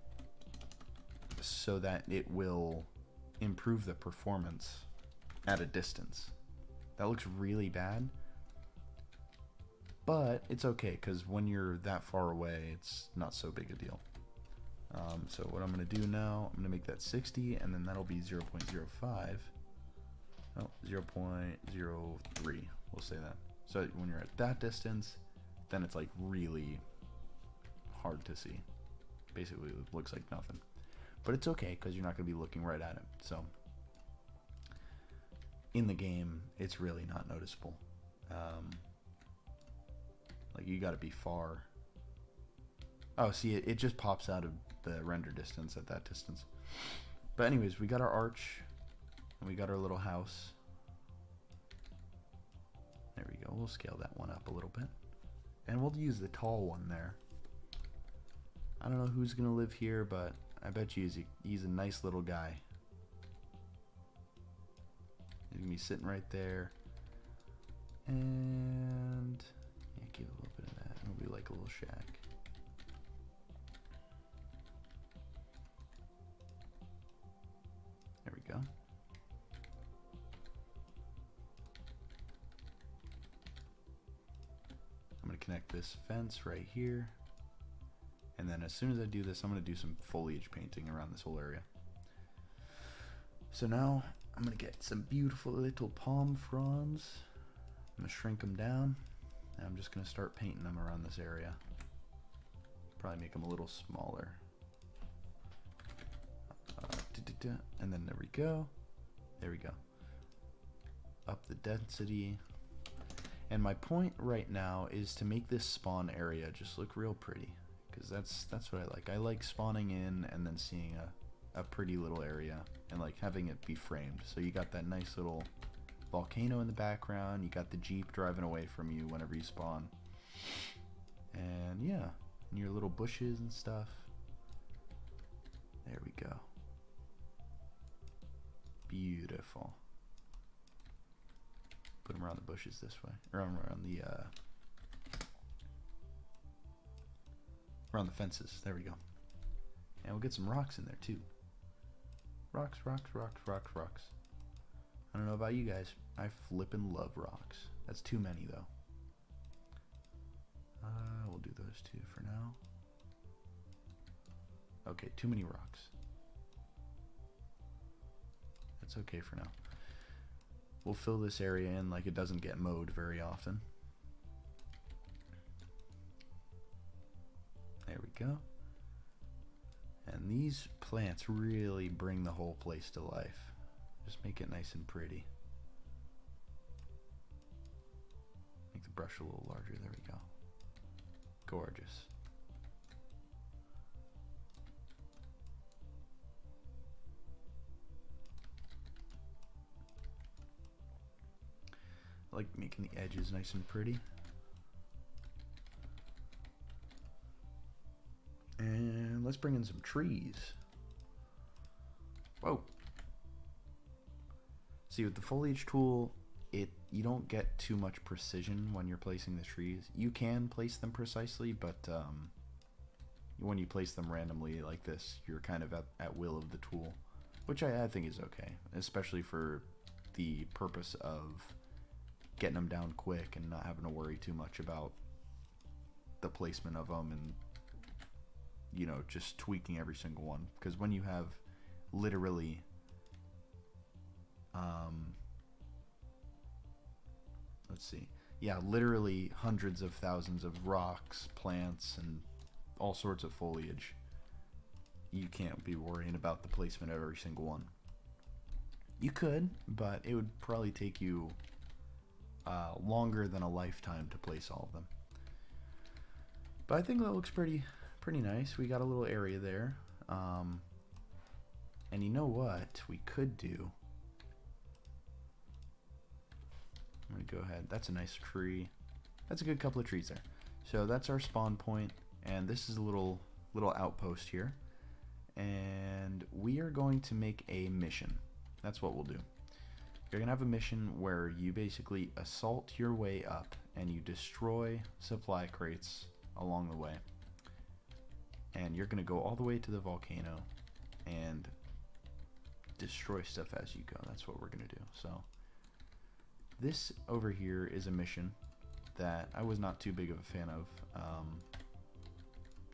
so that it will improve the performance at a distance. That looks really bad, but it's okay because when you're that far away, it's not so big a deal. So what I'm going to do now, I'm going to make that 60, and then that'll be 0.05. Oh, 0.03. We'll say that. So when you're at that distance, then it's like really hard to see. Basically, it looks like nothing. But it's okay, because you're not going to be looking right at it. So in the game, it's really not noticeable. Like, you got to be far. Oh, see, it just pops out of the render distance at that distance. But anyways, we got our arch, and we got our little house. There we go. We'll scale that one up a little bit. And we'll use the tall one there. I don't know who's going to live here, but I bet you he's a nice little guy. He's going to be sitting right there. And yeah, give a little bit of that. It'll be like a little shack. There we go. I'm going to connect this fence right here. And then as soon as I do this, I'm going to do some foliage painting around this whole area. So now I'm going to get some beautiful little palm fronds. I'm going to shrink them down. And I'm just going to start painting them around this area. Probably make them a little smaller. And then there we go. There we go. Up the density. And my point right now is to make this spawn area just look real pretty. Because that's what I like. I like spawning in and then seeing a pretty little area. And like having it be framed. So you got that nice little volcano in the background. You got the Jeep driving away from you whenever you spawn. And yeah. And your little bushes and stuff. There we go. Beautiful. Put them around the bushes this way. Or around the fences. There we go. And we'll get some rocks in there too. Rocks, rocks, rocks, rocks, rocks. I don't know about you guys. I flippin' love rocks. That's too many though. We'll do those two for now. Okay, too many rocks. That's okay for now. We'll fill this area in like it doesn't get mowed very often. There we go. And these plants really bring the whole place to life. Just make it nice and pretty. Make the brush a little larger. There we go. Gorgeous. I like making the edges nice and pretty. And let's bring in some trees. Whoa. See, with the foliage tool, you don't get too much precision when you're placing the trees. You can place them precisely, but when you place them randomly like this, you're kind of at will of the tool, which I think is okay, especially for the purpose of getting them down quick and not having to worry too much about the placement of them and, you know, just tweaking every single one. Because when you have literally let's see, yeah, literally hundreds of thousands of rocks, plants, and all sorts of foliage, you can't be worrying about the placement of every single one. You could, but it would probably take you longer than a lifetime to place all of them. But I think that looks pretty nice. We got a little area there. And you know what we could do? I'm going to go ahead. That's a nice tree. That's a good couple of trees there. So that's our spawn point, and this is a little outpost here. And we are going to make a mission. That's what we'll do. You're going to have a mission where you basically assault your way up and you destroy supply crates along the way. And you're going to go all the way to the volcano and destroy stuff as you go. That's what we're going to do. So this over here is a mission that I was not too big of a fan of.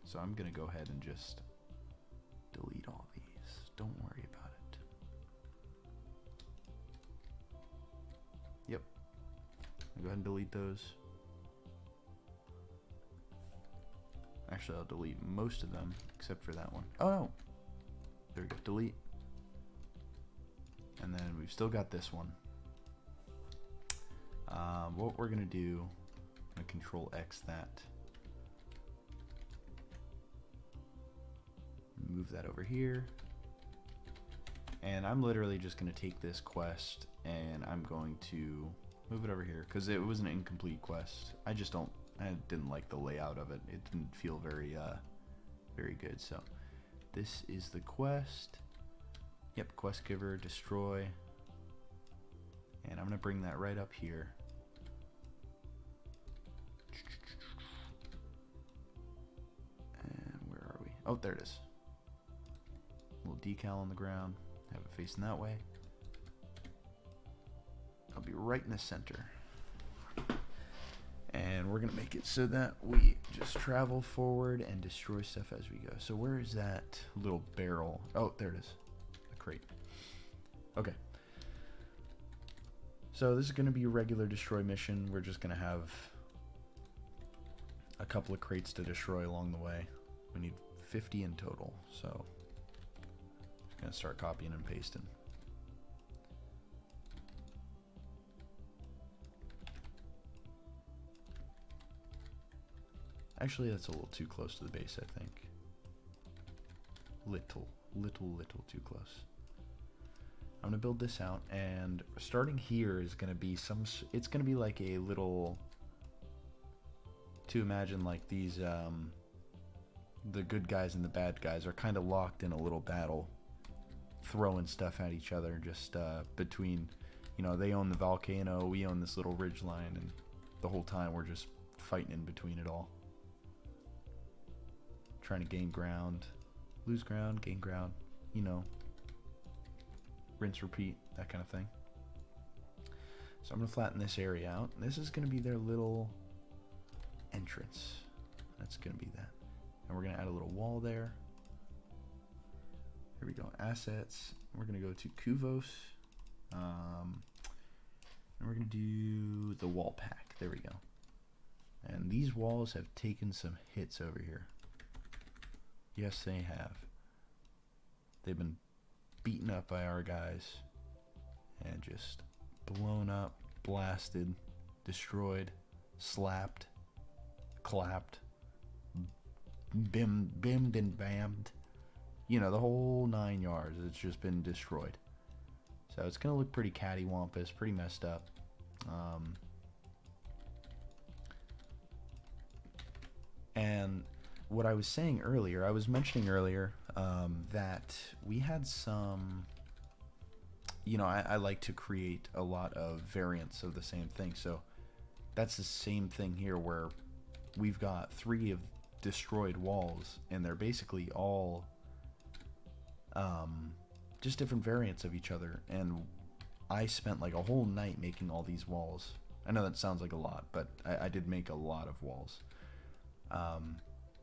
So I'm going to go ahead and just don't worry about it. Yep. I'll go ahead and delete those. Actually, I'll delete most of them except for that one. Oh no! There we go. Delete. And then we've still got this one. What we're gonna do, I'm gonna Control X that. Move that over here. And I'm literally just gonna take this quest and I'm going to move it over here because it was an incomplete quest. I didn't like the layout of it. It didn't feel very very good. So this is the quest. Yep, quest giver, destroy. And I'm gonna bring that right up here. And where are we? Oh, there it is. Little decal on the ground. Have it facing that way. I'll be right in the center. And we're gonna make it so that we just travel forward and destroy stuff as we go. So where is that little barrel? Oh, there it is. A crate. Okay. So this is gonna be a regular destroy mission. We're just gonna have a couple of crates to destroy along the way. We need 50 in total, so I'm gonna start copying and pasting. Actually, that's a little too close to the base, I think. Little too close. I'm gonna build this out, and starting here is gonna be it's gonna be like a little, to imagine like these, the good guys and the bad guys are kind of locked in a little battle, throwing stuff at each other, just between, you know, they own the volcano, we own this little ridge line, and the whole time we're just fighting in between it all. Trying to gain ground, lose ground, gain ground, you know, rinse, repeat, that kind of thing. So I'm going to flatten this area out. This is going to be their little entrance. That's going to be that. And we're going to add a little wall there. Here we go, assets. We're going to go to Kuvos. And we're going to do the wall pack. There we go. And these walls have taken some hits over here. Yes, they have. They've been beaten up by our guys and just blown up, blasted, destroyed, slapped, clapped, bimmed and bammed. You know, the whole 9 yards. It's just been destroyed. So it's going to look pretty cattywampus, pretty messed up. And what I was saying earlier, I was mentioning earlier that we had some, you know, I like to create a lot of variants of the same thing. So that's the same thing here, where we've got 3 of destroyed walls, and they're basically all just different variants of each other. And I spent like a whole night making all these walls. I know that sounds like a lot, but I did make a lot of walls.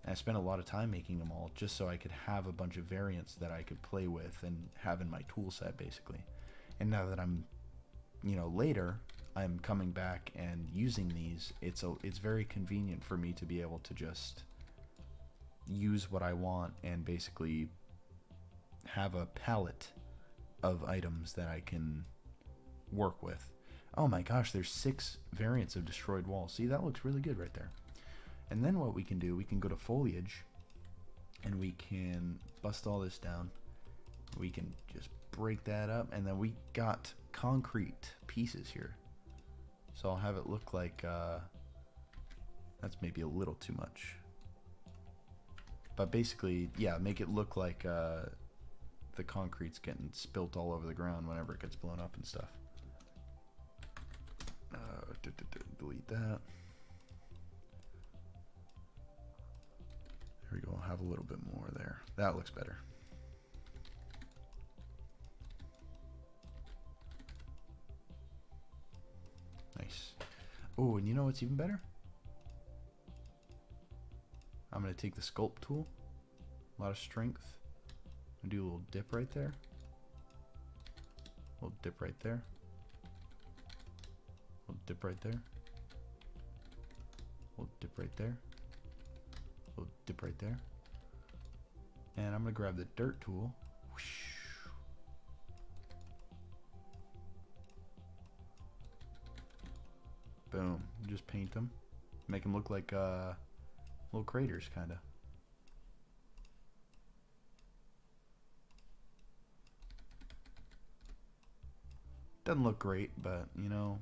I spent a lot of time making them all just so I could have a bunch of variants that I could play with and have in my tool set, basically. And now that I'm, you know, later, I'm coming back and using these, it's very convenient for me to be able to just use what I want and basically have a palette of items that I can work with. Oh my gosh, there's 6 variants of destroyed walls. See, that looks really good right there. And then what we can do, we can go to foliage and we can bust all this down. We can just break that up, and then we got concrete pieces here. So I'll have it look like, that's maybe a little too much. But basically, yeah, make it look like the concrete's getting spilt all over the ground whenever it gets blown up and stuff. Delete that. There we go, I'll have a little bit more there. That looks better. Nice. Oh, and you know what's even better? I'm going to take the sculpt tool, a lot of strength. Do a little dip right there. A little dip right there. A little dip right there. A little dip right there. A little dip right there. And I'm gonna grab the dirt tool. Whoosh. Boom. Just paint them. Make them look like little craters, kind of. Doesn't look great, but you know,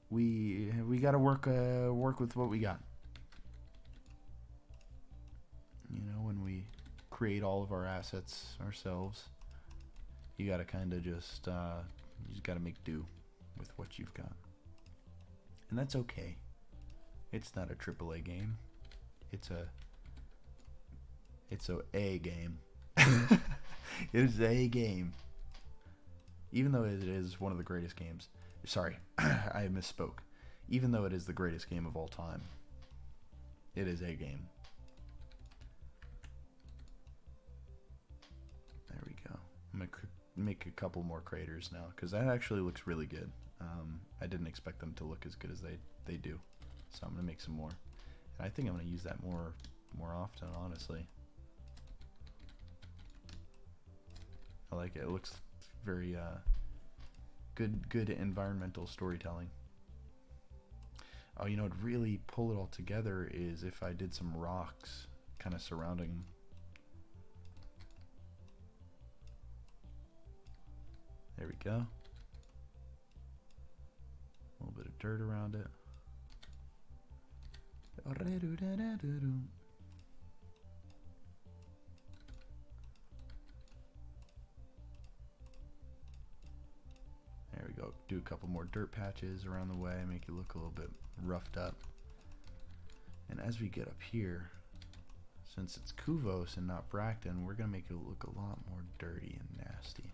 we gotta work with what we got. You know, when we create all of our assets ourselves, you gotta kind of just you just gotta make do with what you've got, and that's okay. It's not a AAA game. It's a game. It is a game. Even though it is one of the greatest games. Sorry, I misspoke. Even though it is the greatest game of all time, it is a game. There we go. I'm going to make a couple more craters now, because that actually looks really good. I didn't expect them to look as good as they do. So I'm going to make some more. And I think I'm going to use that more often, honestly. I like it. It looks very good environmental storytelling. Oh, you know, it'd really pull it all together is if I did some rocks kind of surrounding them. There we go. A little bit of dirt around it. There we go. Do a couple more dirt patches around the way, make it look a little bit roughed up. And as we get up here, since it's Kuvos and not Bracton, we're going to make it look a lot more dirty and nasty.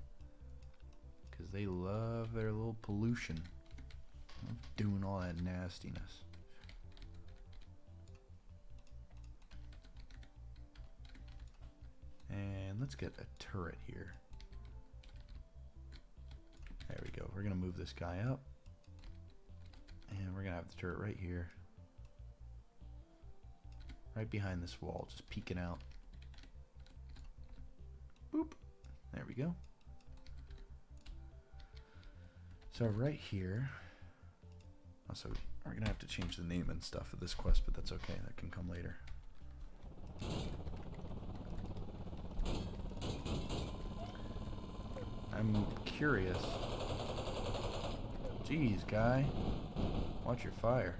Because they love their little pollution. Love doing all that nastiness. And let's get a turret here. There we go. We're going to move this guy up. And we're going to have the turret right here. Right behind this wall, just peeking out. Boop. There we go. So right here. Also, we're going to have to change the name and stuff of this quest, but that's okay. That can come later. I'm curious. Jeez, guy. Watch your fire.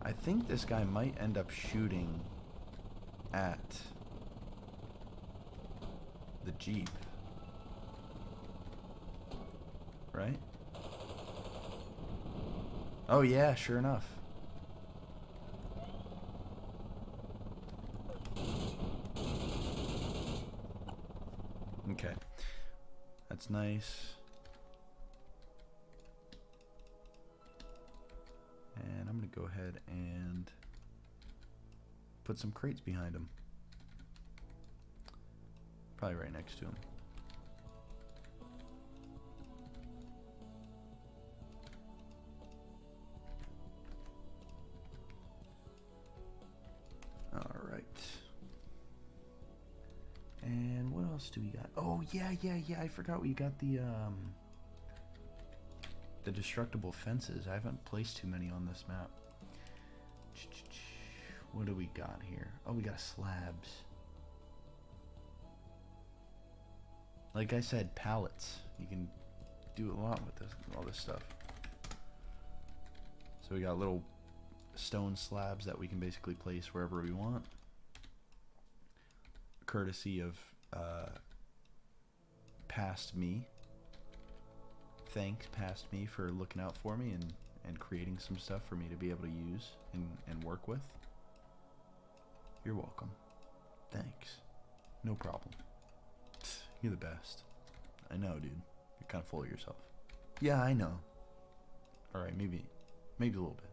I think this guy might end up shooting at the Jeep. Right? Oh yeah, sure enough. Okay. That's nice. And I'm going to go ahead and put some crates behind him. Probably right next to him. Alright. And what else do we got? Oh, yeah. I forgot we got the destructible fences. I haven't placed too many on this map. What do we got here? Oh, we got slabs. Like I said, pallets. You can do a lot with this, all this stuff. So we got little stone slabs that we can basically place wherever we want. Courtesy of past me. Thanks, past me, for looking out for me and creating some stuff for me to be able to use and work with. You're welcome. Thanks. No problem. You're the best. I know, dude. You're kind of full of yourself. Yeah, I know. Alright, maybe a little bit.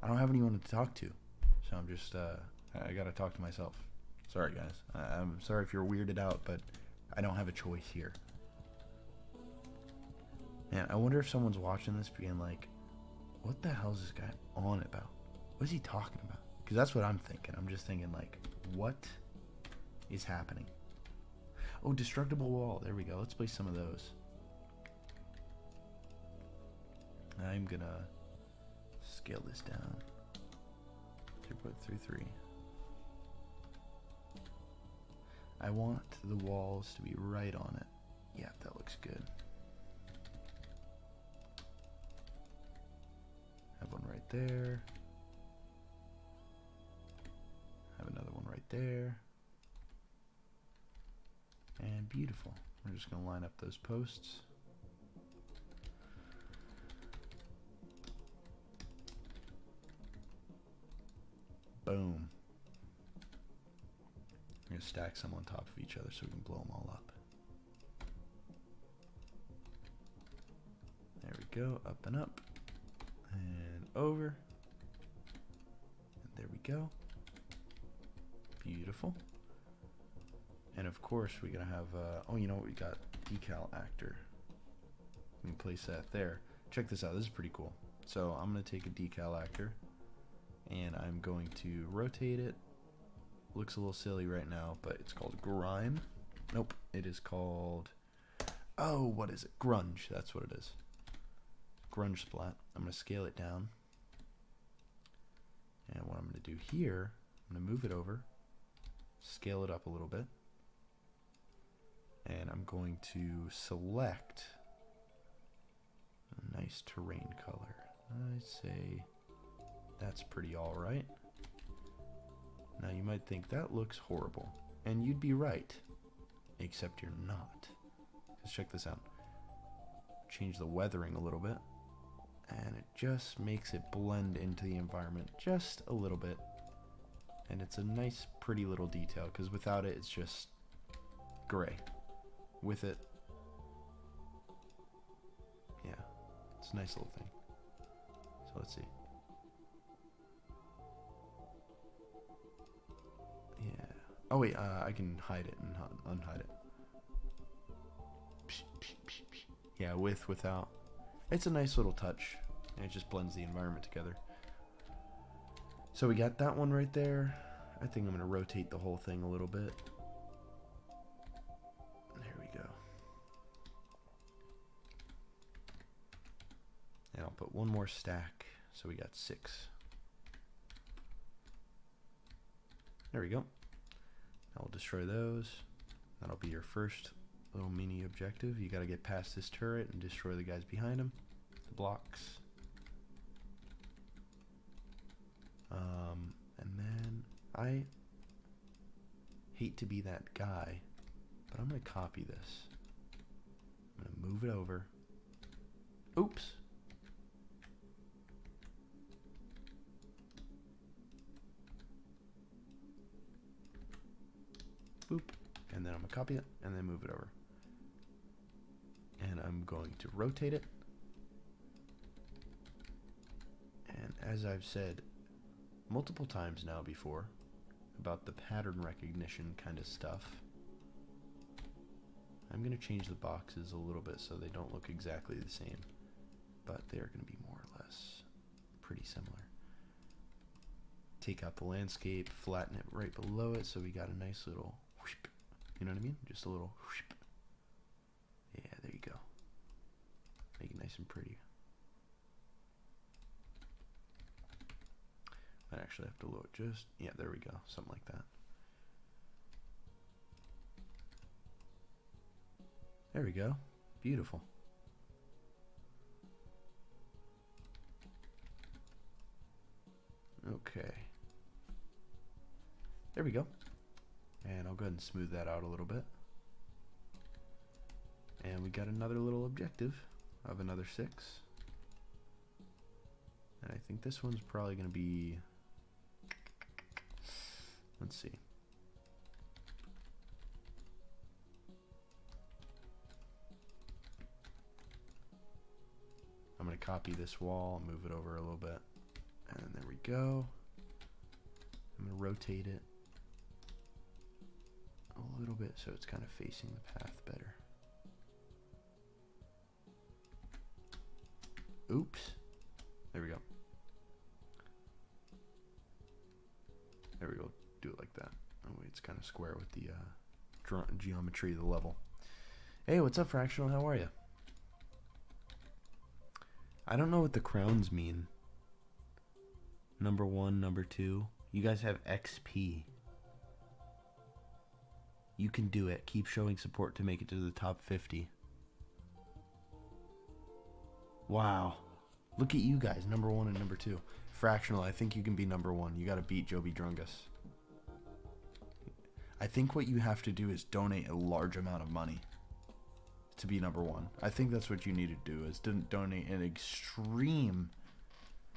I don't have anyone to talk to. So I'm just, I gotta talk to myself. Sorry, guys. I'm sorry if you're weirded out, but I don't have a choice here. Man, I wonder if someone's watching this being like, what the hell is this guy on about? What is he talking about? Because that's what I'm thinking. I'm just thinking, like, what is happening? Oh, destructible wall. There we go. Let's place some of those. I'm going to scale this down. 0.33. I want the walls to be right on it. Yeah, that looks good. Have one right there. Have another one right there. And beautiful. We're just going to line up those posts. Boom. I'm going to stack some on top of each other so we can blow them all up. There we go. Up and up. And over. And there we go. Beautiful. And of course we're going to have, oh, you know what? We got decal actor. We can place that there. Check this out. This is pretty cool. So I'm going to take a decal actor and I'm going to rotate it. Looks a little silly right now, but it's called grime. Nope, it is called, oh, what is it? Grunge, that's what it is. Grunge splat. I'm going to scale it down. And what I'm going to do here, I'm going to move it over, scale it up a little bit. And I'm going to select a nice terrain color. I'd say that's pretty alright. Now you might think that looks horrible, and you'd be right, except you're not. Just check this out. Change the weathering a little bit, and it just makes it blend into the environment just a little bit. And it's a nice, pretty little detail, because without it, it's just gray. With it, yeah, it's a nice little thing. So let's see. Yeah. Oh wait, I can hide it and unhide it. Yeah, with, without. It's a nice little touch. And it just blends the environment together. So we got that one right there. I think I'm going to rotate the whole thing a little bit. There we go. And I'll put one more stack. So we got 6. There we go. Now we'll destroy those. That'll be your first little mini objective. You got to get past this turret and destroy the guys behind him. The blocks. And then I hate to be that guy, but I'm going to copy this. I'm going to move it over. Oops. Boop. And then I'm going to copy it and then move it over. And I'm going to rotate it. And as I've said multiple times now before about the pattern recognition kind of stuff, I'm going to change the boxes a little bit so they don't look exactly the same, but they are going to be more or less pretty similar. Take out the landscape, flatten it right below it so we got a nice little whoosh, you know what I mean? Just a little whoosh. Yeah, there you go. Make it nice and pretty. I actually have to look just, yeah, there we go. Something like that. There we go. Beautiful. Okay. There we go. And I'll go ahead and smooth that out a little bit. And we got another little objective of another 6. And I think this one's probably going to be, let's see. I'm going to copy this wall, move it over a little bit. And there we go. I'm going to rotate it. it so it's kind of facing the path better. Oops. There we go. There we go. Do it like that. Oh wait, it's kind of square with the geometry of the level. Hey, what's up, Fractional? How are you? I don't know what the crowns mean. Number 1, number 2. You guys have XP. You can do it. Keep showing support to make it to the top 50. Wow. Look at you guys, number 1 and number 2. Fractional, I think you can be number 1. You gotta beat Joby Drungus. I think what you have to do is donate a large amount of money to be number 1. I think that's what you need to do, is donate an extreme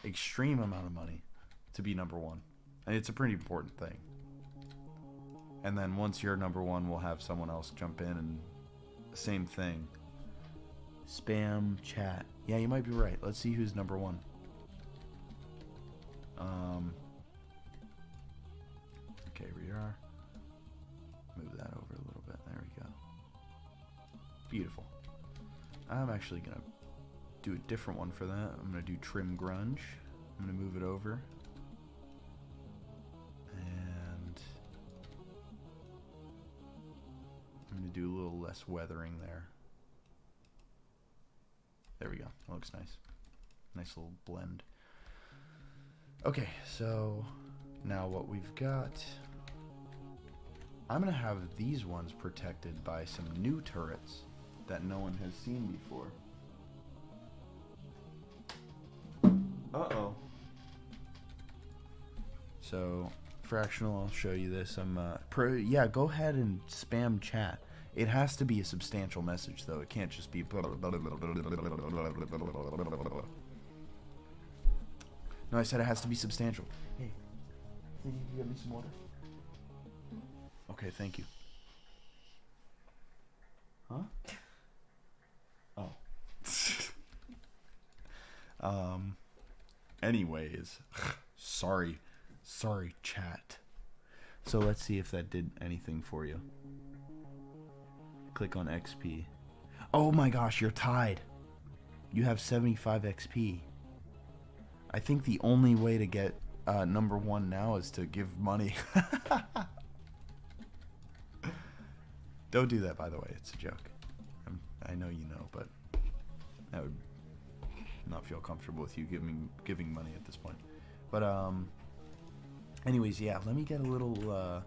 amount of money to be number 1. And it's a pretty important thing. And then once you're number 1, we'll have someone else jump in and same thing. Spam chat. Yeah, you might be right. Let's see who's number 1. Okay, here we are. Move that over a little bit. There we go. Beautiful. I'm actually going to do a different one for that. I'm going to do trim grunge. I'm going to move it over. And I'm going to do a little less weathering there. There we go. That looks nice. Nice little blend. Okay, so now what we've got, I'm going to have these ones protected by some new turrets that no one has seen before. Uh-oh. So, Fractional, I'll show you this. Yeah, go ahead and spam chat. It has to be a substantial message, though. It can't just be... No, I said it has to be substantial. Hey, think you can get me some water? Okay, thank you. Huh? Oh. Anyways, sorry, chat. So let's see if that did anything for you. Click on XP. Oh my gosh, you're tied. You have 75 XP. I think the only way to get number 1 now is to give money. Don't do that, by the way. It's a joke. I know you know, but I would not feel comfortable with you giving money at this point. But anyways, yeah. Let me get a little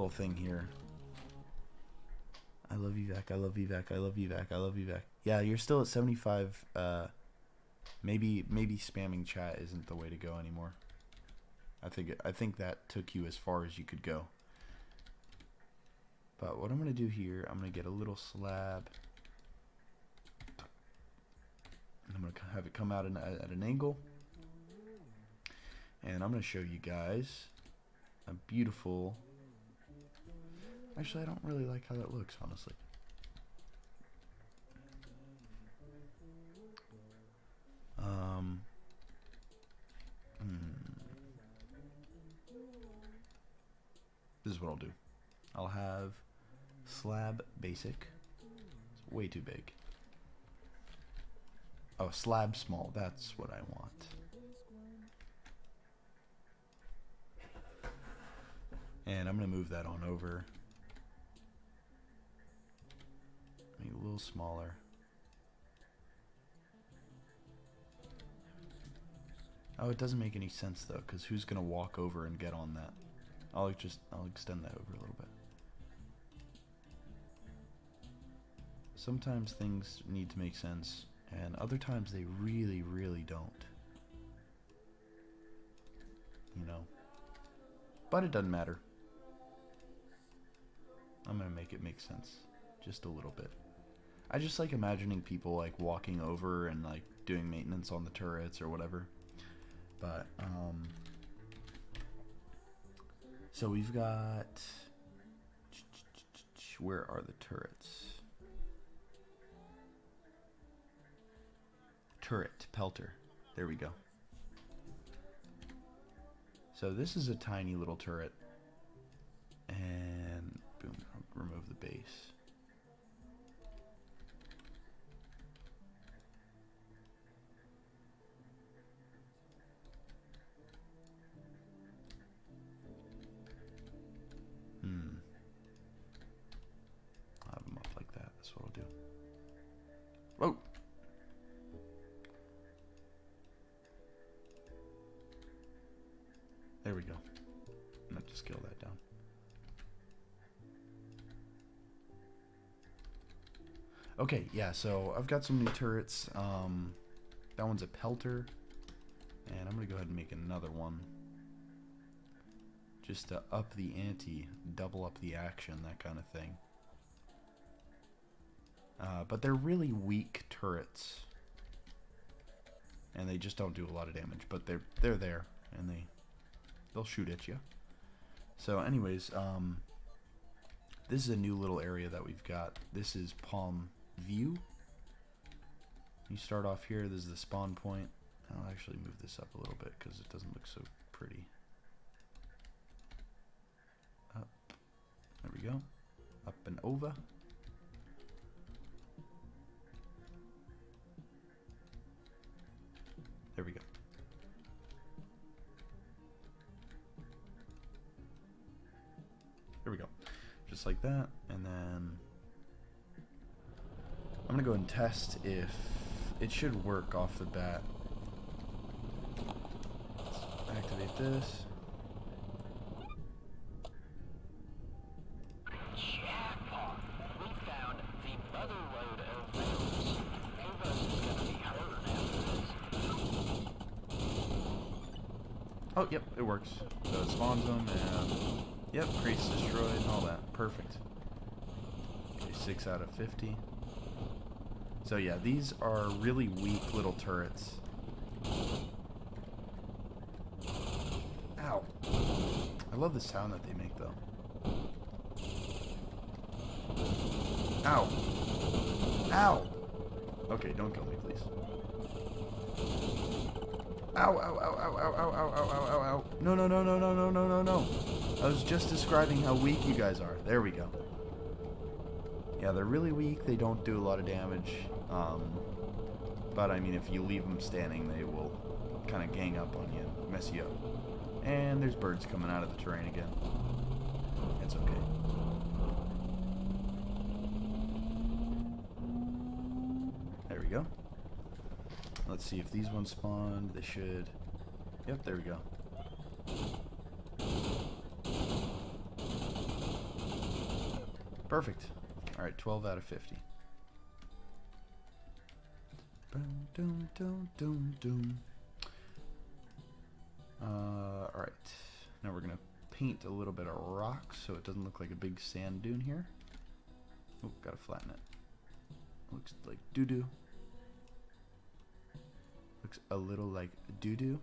thing here. I love EVAC. I love EVAC. I love EVAC. I love EVAC. Yeah, you're still at 75. Maybe spamming chat isn't the way to go anymore. I think that took you as far as you could go. But what I'm going to do here, I'm going to get a little slab. I'm going to have it come out at an angle. And I'm going to show you guys a beautiful... Actually, I don't really like how that looks, honestly. This is what I'll do. I'll have slab basic. It's way too big. Oh, slab small. That's what I want. And I'm going to move that on over. Make it a little smaller. Oh, it doesn't make any sense though, because who's going to walk over and get on that? I'll extend that over a little bit. Sometimes things need to make sense, and other times they really, really don't. You know? But it doesn't matter. I'm going to make it make sense. Just a little bit. I just like imagining people like walking over and like doing maintenance on the turrets or whatever. But, so we've got, where are the turrets? Turret, pelter. There we go. So this is a tiny little turret. And Okay, yeah, so I've got some new turrets. That one's a pelter. And I'm going to go ahead and make another one. Just to up the ante, double up the action, that kind of thing. But they're really weak turrets. And they just don't do a lot of damage. But they're there, and they'll shoot at you. So anyways, this is a new little area that we've got. This is Palm View. You start off here. This is the spawn point. I'll actually move this up a little bit because it doesn't look so pretty. Up. There we go. Up and over. There we go. There we go. Just like that. And then I'm going to go and test if it should work off the bat. Let's activate this. Jackpot! We found the mother lode of those. Perilous is gonna be hurting after this. Oh, yep, it works. So it spawns them and yep, crates destroyed and all that. Perfect. Okay, 6 out of 50. So yeah, these are really weak little turrets. Ow. I love the sound that they make though. Ow. Ow. Okay, don't kill me, please. Ow, ow, ow, ow, ow, ow, ow, ow, ow, ow, ow. No, no, no, no, no, no, no, no, no. I was just describing how weak you guys are. There we go. Yeah, they're really weak. They don't do a lot of damage. But, I mean, if you leave them standing, they will kind of gang up on you and mess you up. And there's birds coming out of the terrain again. It's okay. There we go. Let's see if these ones spawn. They should. Yep, there we go. Perfect. Alright, 12 out of 50. Alright. Now we're going to paint a little bit of rock so it doesn't look like a big sand dune here. Oh, gotta flatten it. Looks like doo-doo. Looks a little like doo-doo.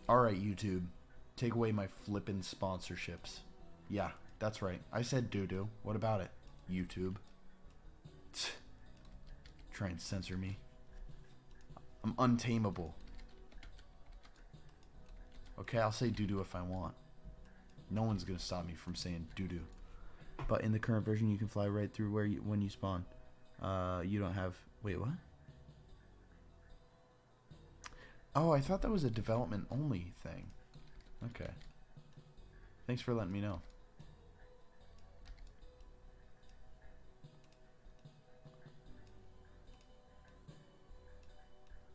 Alright, YouTube. Take away my flippin' sponsorships. Yeah, that's right. I said doo-doo. What about it, YouTube? Try and censor me. I'm untamable. Okay, I'll say doo-doo if I want. No one's gonna stop me from saying doo-doo. But in the current version, you can fly right through when you spawn. You don't have... Wait, what? Oh, I thought that was a development only thing. Okay. Thanks for letting me know.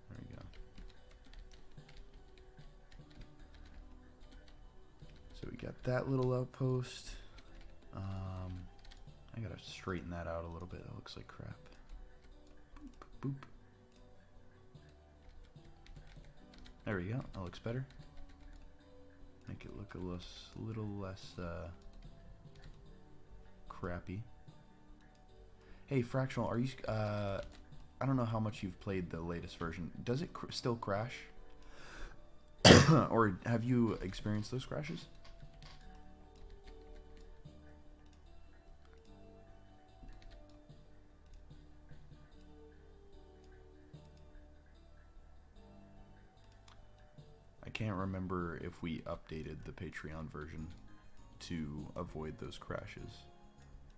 There we go. So we got that little outpost. I gotta straighten that out a little bit. That looks like crap. Boop, boop. There we go. That looks better. Make it look a little less crappy. Hey, Fractional, are you? I don't know how much you've played the latest version. Does it still crash? Or have you experienced those crashes? I can't remember if we updated the Patreon version to avoid those crashes.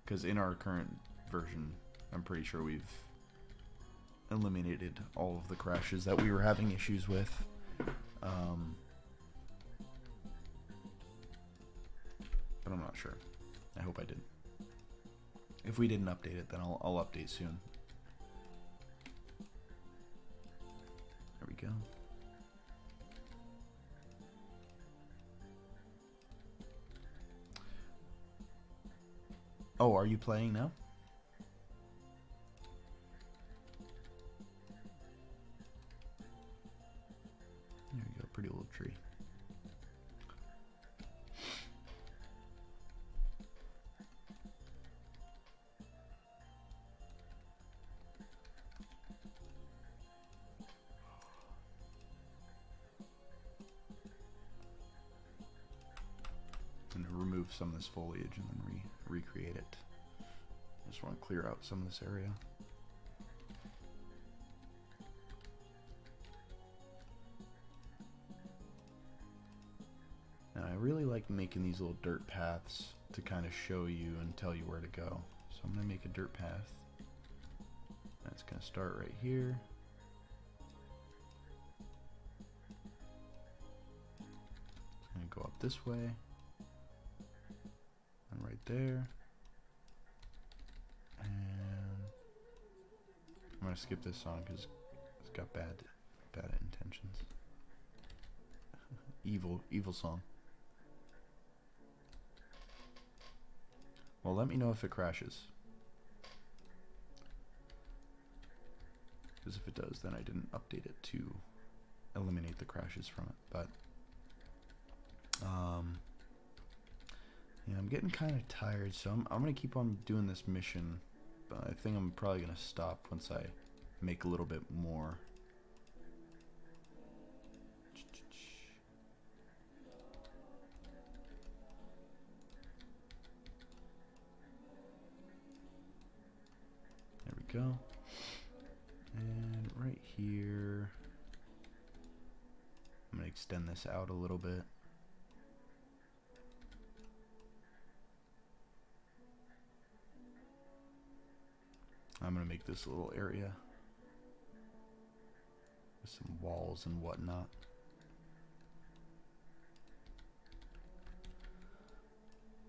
Because in our current version, I'm pretty sure we've eliminated all of the crashes that we were having issues with. But I'm not sure. I hope I did. If we didn't update it, then I'll update soon. There we go. Oh, are you playing now? and remove some of this foliage and then recreate it. I just want to clear out some of this area. And I really like making these little dirt paths to kind of show you and tell you where to go. So I'm going to make a dirt path. That's going to start right here. And go up this way. And right there. And I'm going to skip this song because it's got bad intentions. Evil song. Well, let me know if it crashes. Because if it does, then I didn't update it to eliminate the crashes from it. But, yeah, I'm getting kind of tired, so I'm going to keep on doing this mission. But I think I'm probably going to stop once I make a little bit more. There we go. And right here, I'm going to extend this out a little bit. I'm going to make this little area with some walls and whatnot.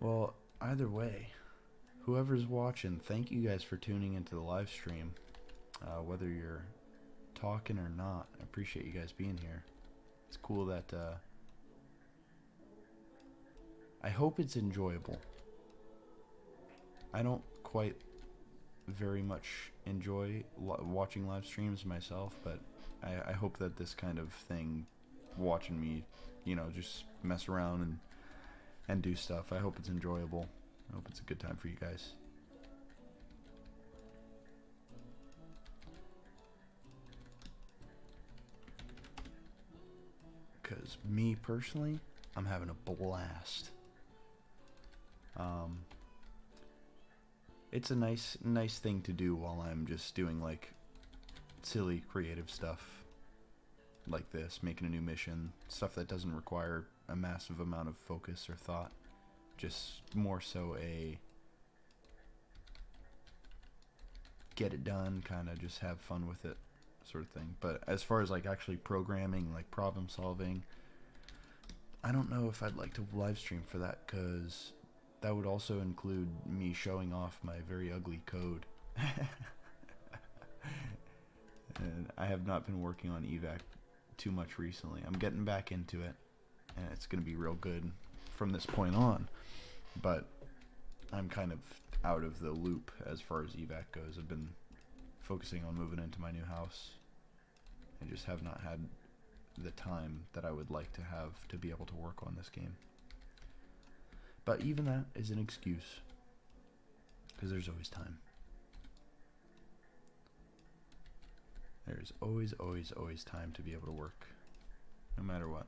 Well, either way, whoever's watching, thank you guys for tuning into the live stream. Whether you're talking or not, I appreciate you guys being here. It's cool that I hope it's enjoyable. I don't quite very much enjoy watching live streams myself, but I hope that this kind of thing, watching me, you know, just mess around and do stuff, I hope it's enjoyable. I hope it's a good time for you guys. Because me personally, I'm having a blast. It's a nice thing to do while I'm just doing like silly creative stuff like this, making a new mission, stuff that doesn't require a massive amount of focus or thought, just more so a get it done, kind of just have fun with it sort of thing. But as far as like actually programming, like problem solving, I don't know if I'd like to live stream for that, because that would also include me showing off my very ugly code. And I have not been working on EVAC too much recently. I'm getting back into it, and it's going to be real good from this point on. But I'm kind of out of the loop as far as EVAC goes. I've been focusing on moving into my new house. I just have not had the time that I would like to have to be able to work on this game. But even that is an excuse, because there's always time. There's always time to be able to work, no matter what.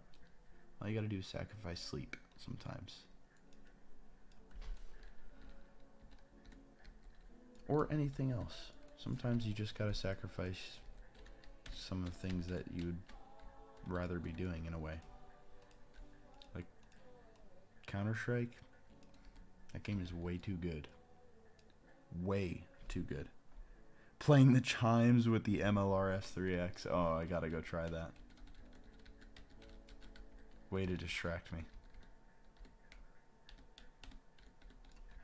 All you gotta do is sacrifice sleep sometimes. Or anything else. Sometimes you just gotta sacrifice some of the things that you'd rather be doing in a way. Like Counter-Strike, that game is way too good. Way too good. Playing the chimes with the MLRS3X. Oh, I gotta go try that. Way to distract me.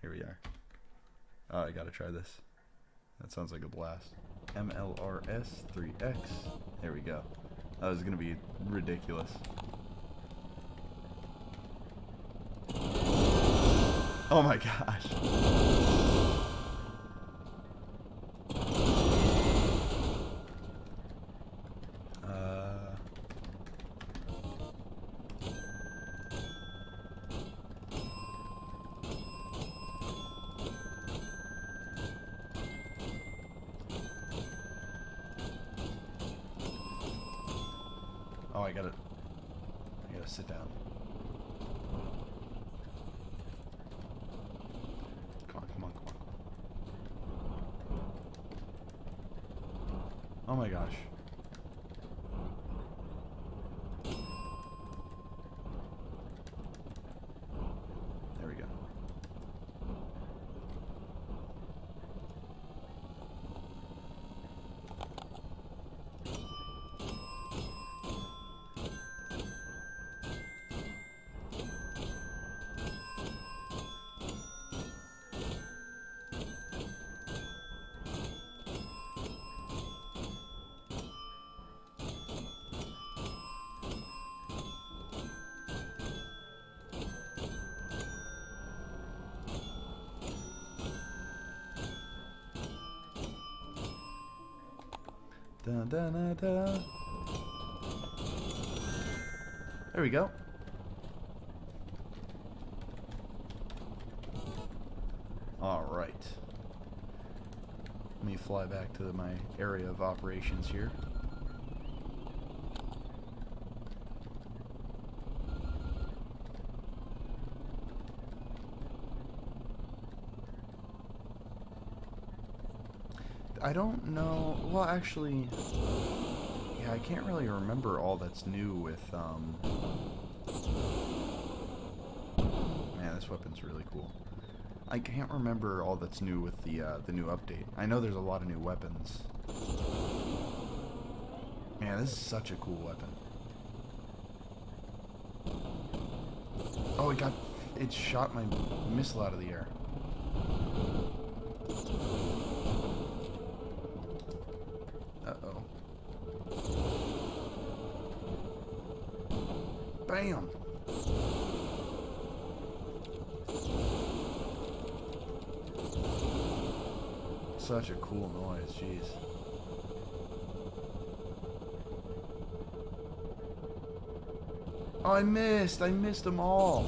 Here we are. Oh, I gotta try this. That sounds like a blast. MLRS3X. There we go. That was gonna be ridiculous. Oh my gosh. Oh, I gotta sit down. Oh my gosh. There we go. Da, da, da, da. There we go. All right. Let me fly back to my area of operations here. I don't know. Well, actually, yeah, I can't really remember all that's new with, man, this weapon's really cool. I can't remember all that's new with the new update. I know there's a lot of new weapons. Man, this is such a cool weapon. Oh, it shot my missile out of the air. Uh-oh. Bam! Such a cool noise, jeez. Oh, I missed them all.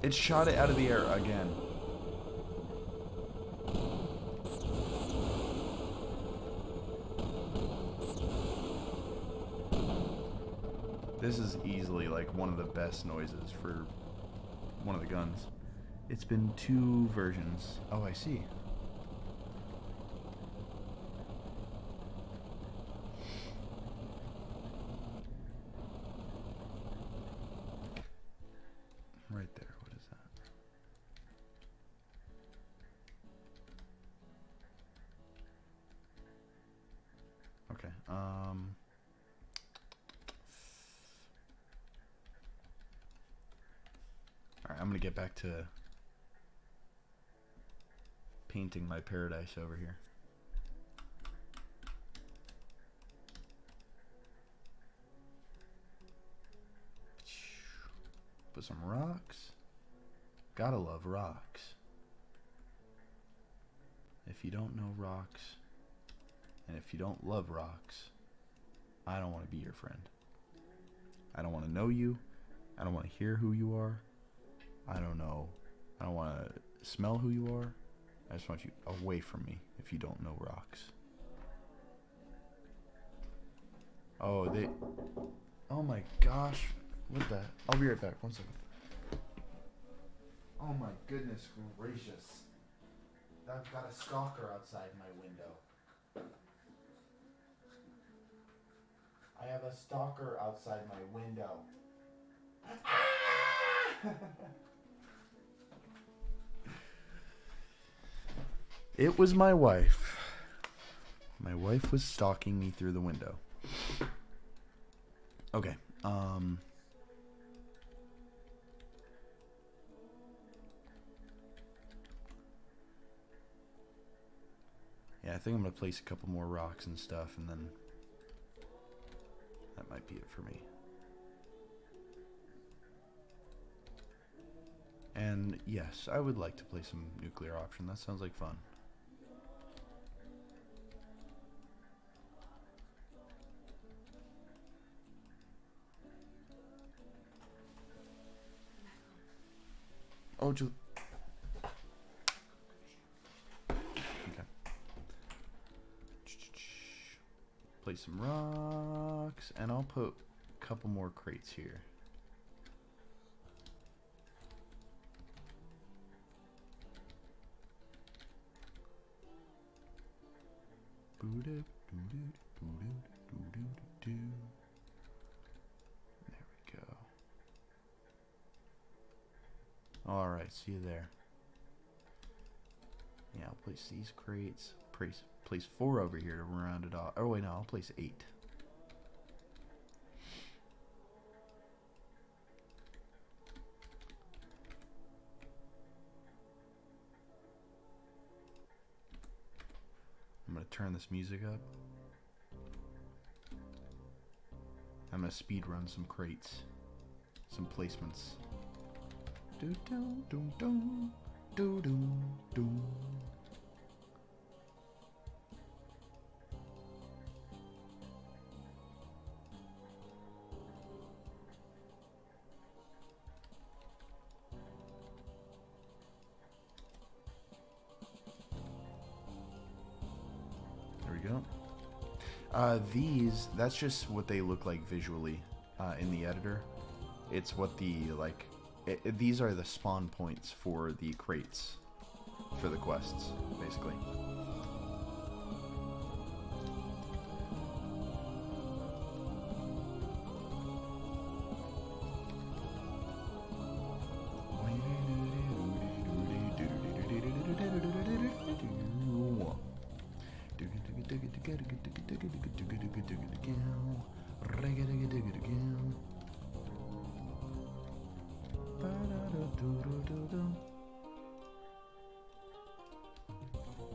It shot it out of the air again. This is easily like one of the best noises for one of the guns. It's been 2 versions. Oh, I see. Right there. What is that? Okay. Alright, I'm gonna get back to painting my paradise over here. Put some rocks. Gotta love rocks. If you don't know rocks, and if you don't love rocks, I don't want to be your friend. I don't want to know you. I don't want to hear who you are. I don't know. I don't want to smell who you are. I just want you away from me if you don't know rocks. Oh, oh my gosh. What the? I'll be right back. 1 second. Oh my goodness gracious. I've got a stalker outside my window. I have a stalker outside my window. It was my wife. My wife was stalking me through the window. Okay. Yeah, I think I'm going to place a couple more rocks and stuff, and then that might be it for me. And yes, I would like to play some nuclear option. That sounds like fun. Oh, just... Okay. Place some rocks, and I'll put a couple more crates here. There we go. Alright, see you there. Yeah, I'll place these crates. Place 4 over here to round it off. Oh wait, no, I'll place 8. I'm gonna turn this music up. I'm gonna speed run some crates, some placements. Do do do do do do do. There we go. That's just what they look like visually in the editor. It's what the, like, these are the spawn points for the crates, for the quests, basically.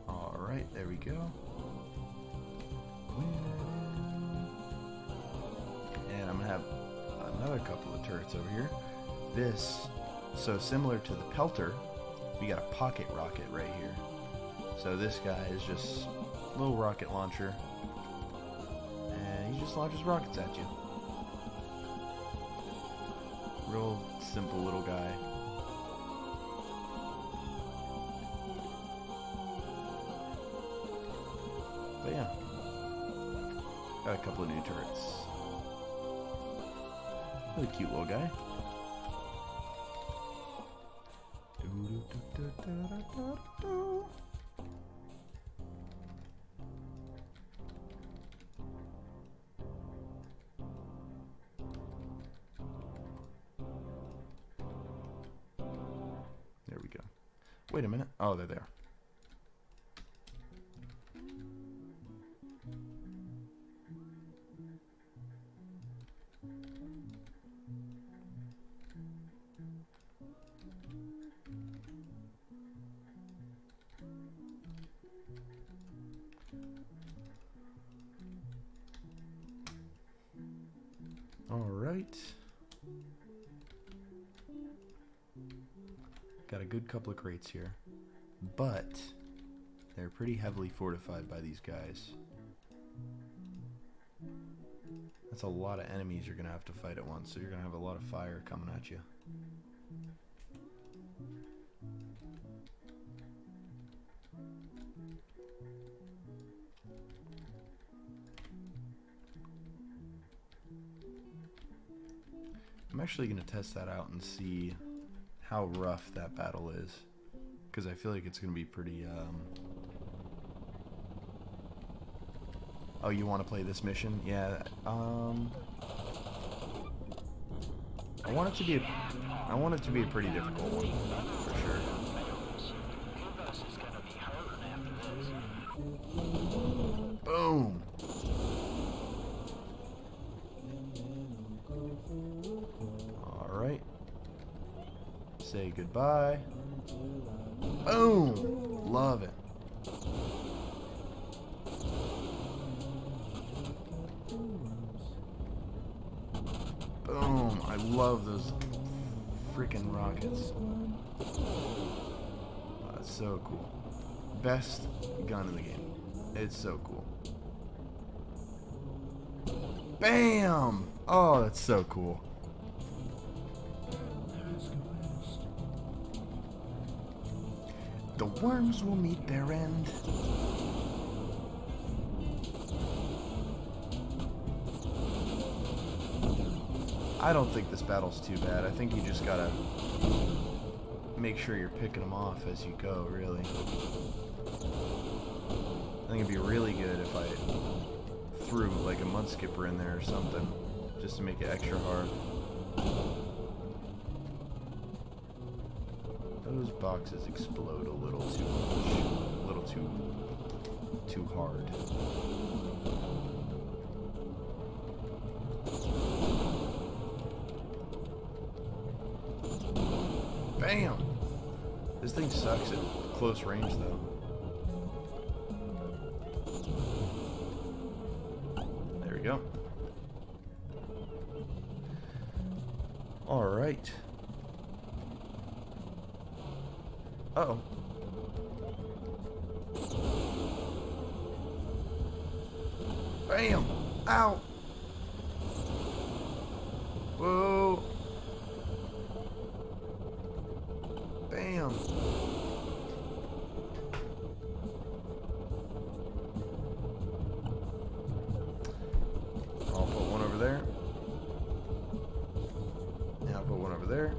Alright, there we go. And I'm gonna have another couple of turrets over here. So similar to the Pelter, we got a pocket rocket right here. So this guy is just a little rocket launcher, and he just launches rockets at you. Real simple little guy. But yeah, got a couple of new turrets. Really cute little guy. There we go. Wait a minute. Oh, they're there. All right. Got a good couple of crates here, but they're pretty heavily fortified by these guys. That's a lot of enemies you're gonna have to fight at once, so you're gonna have a lot of fire coming at you. I'm actually going to test that out and see how rough that battle is, because I feel like it's going to be pretty, Oh, you want to play this mission? Yeah, I want it to be a pretty difficult one, for sure. Boom! Alright. Say goodbye. Boom! Love it. Boom! I love those freaking rockets. That's so cool. Best gun in the game. It's so cool. Bam! Oh, that's so cool. The worms will meet their end. I don't think this battle's too bad. I think you just gotta make sure you're picking them off as you go, really. I think it'd be really good if I threw like a mud skipper in there or something, just to make it extra hard. Those boxes explode a little too much, a little too hard. Bam! This thing sucks at close range though. There we go. Alright. Uh-oh. Bam! Ow! Whoa! Bam! I'll put one over there. And I'll put one over there.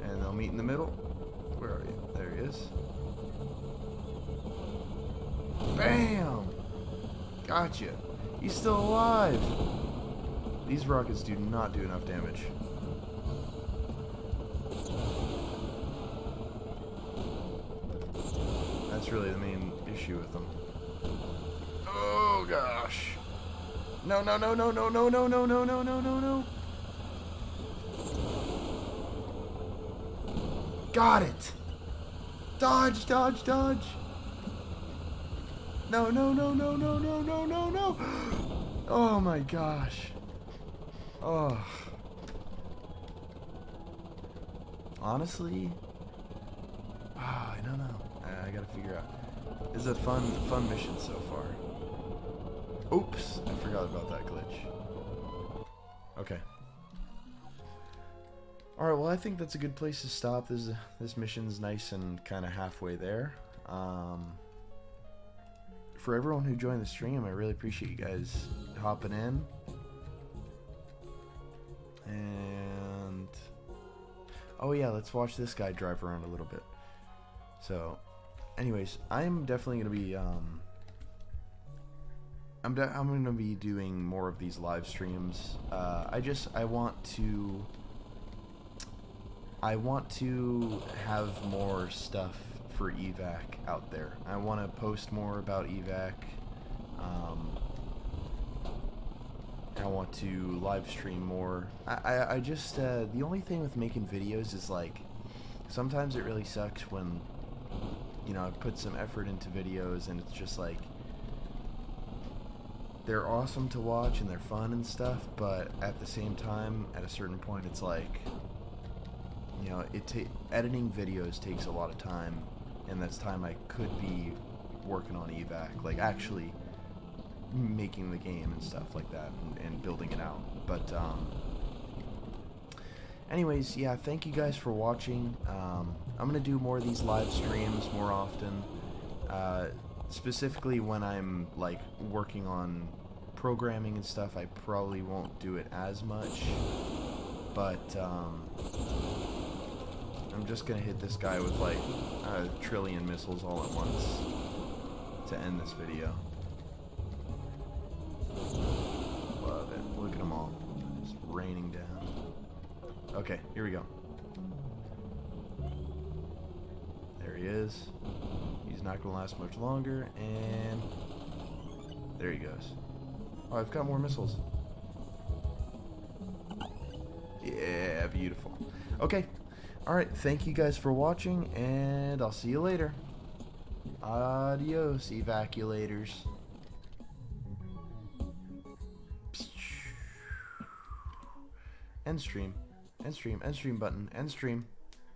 And they'll meet in the middle. Where are you? There he is. Bam! Gotcha. He's still alive. These rockets do not do enough damage. That's really the main issue with them. Oh gosh. No, no, no, no, no, no, no, no, no, no, no, no, no. Got it. Dodge, dodge, dodge. No, no, no, no, no, no, no, no, no. Oh my gosh. Oh. Honestly, I don't know. I gotta figure out. This is a fun mission so far. Oops, I forgot about that glitch. Okay. All right. Well, I think that's a good place to stop. This mission's nice and kind of halfway there. For everyone who joined the stream, I really appreciate you guys hopping in. And oh yeah, let's watch this guy drive around a little bit. So, anyways, I'm definitely gonna be I'm gonna be doing more of these live streams. I want to have more stuff for EVAC out there. I want to post more about EVAC. I want to live stream more. I just the only thing with making videos is like sometimes it really sucks when I put some effort into videos and it's just like they're awesome to watch and they're fun and stuff, but at the same time at a certain point it's like editing videos takes a lot of time, and that's time I could be working on EVAC, like actually making the game and stuff like that, and building it out. But anyways, yeah, thank you guys for watching. I'm gonna do more of these live streams more often, specifically when I'm like working on programming and stuff. I probably won't do it as much, but I'm just gonna hit this guy with like a trillion missiles all at once to end this video. Love it. Look at them all. Just raining down. Okay, here we go. There he is. He's not gonna last much longer, and there he goes. Oh, I've got more missiles. Yeah, beautiful. Okay. Alright, thank you guys for watching, and I'll see you later. Adios, evacuators. End stream. End stream. End stream button. End stream.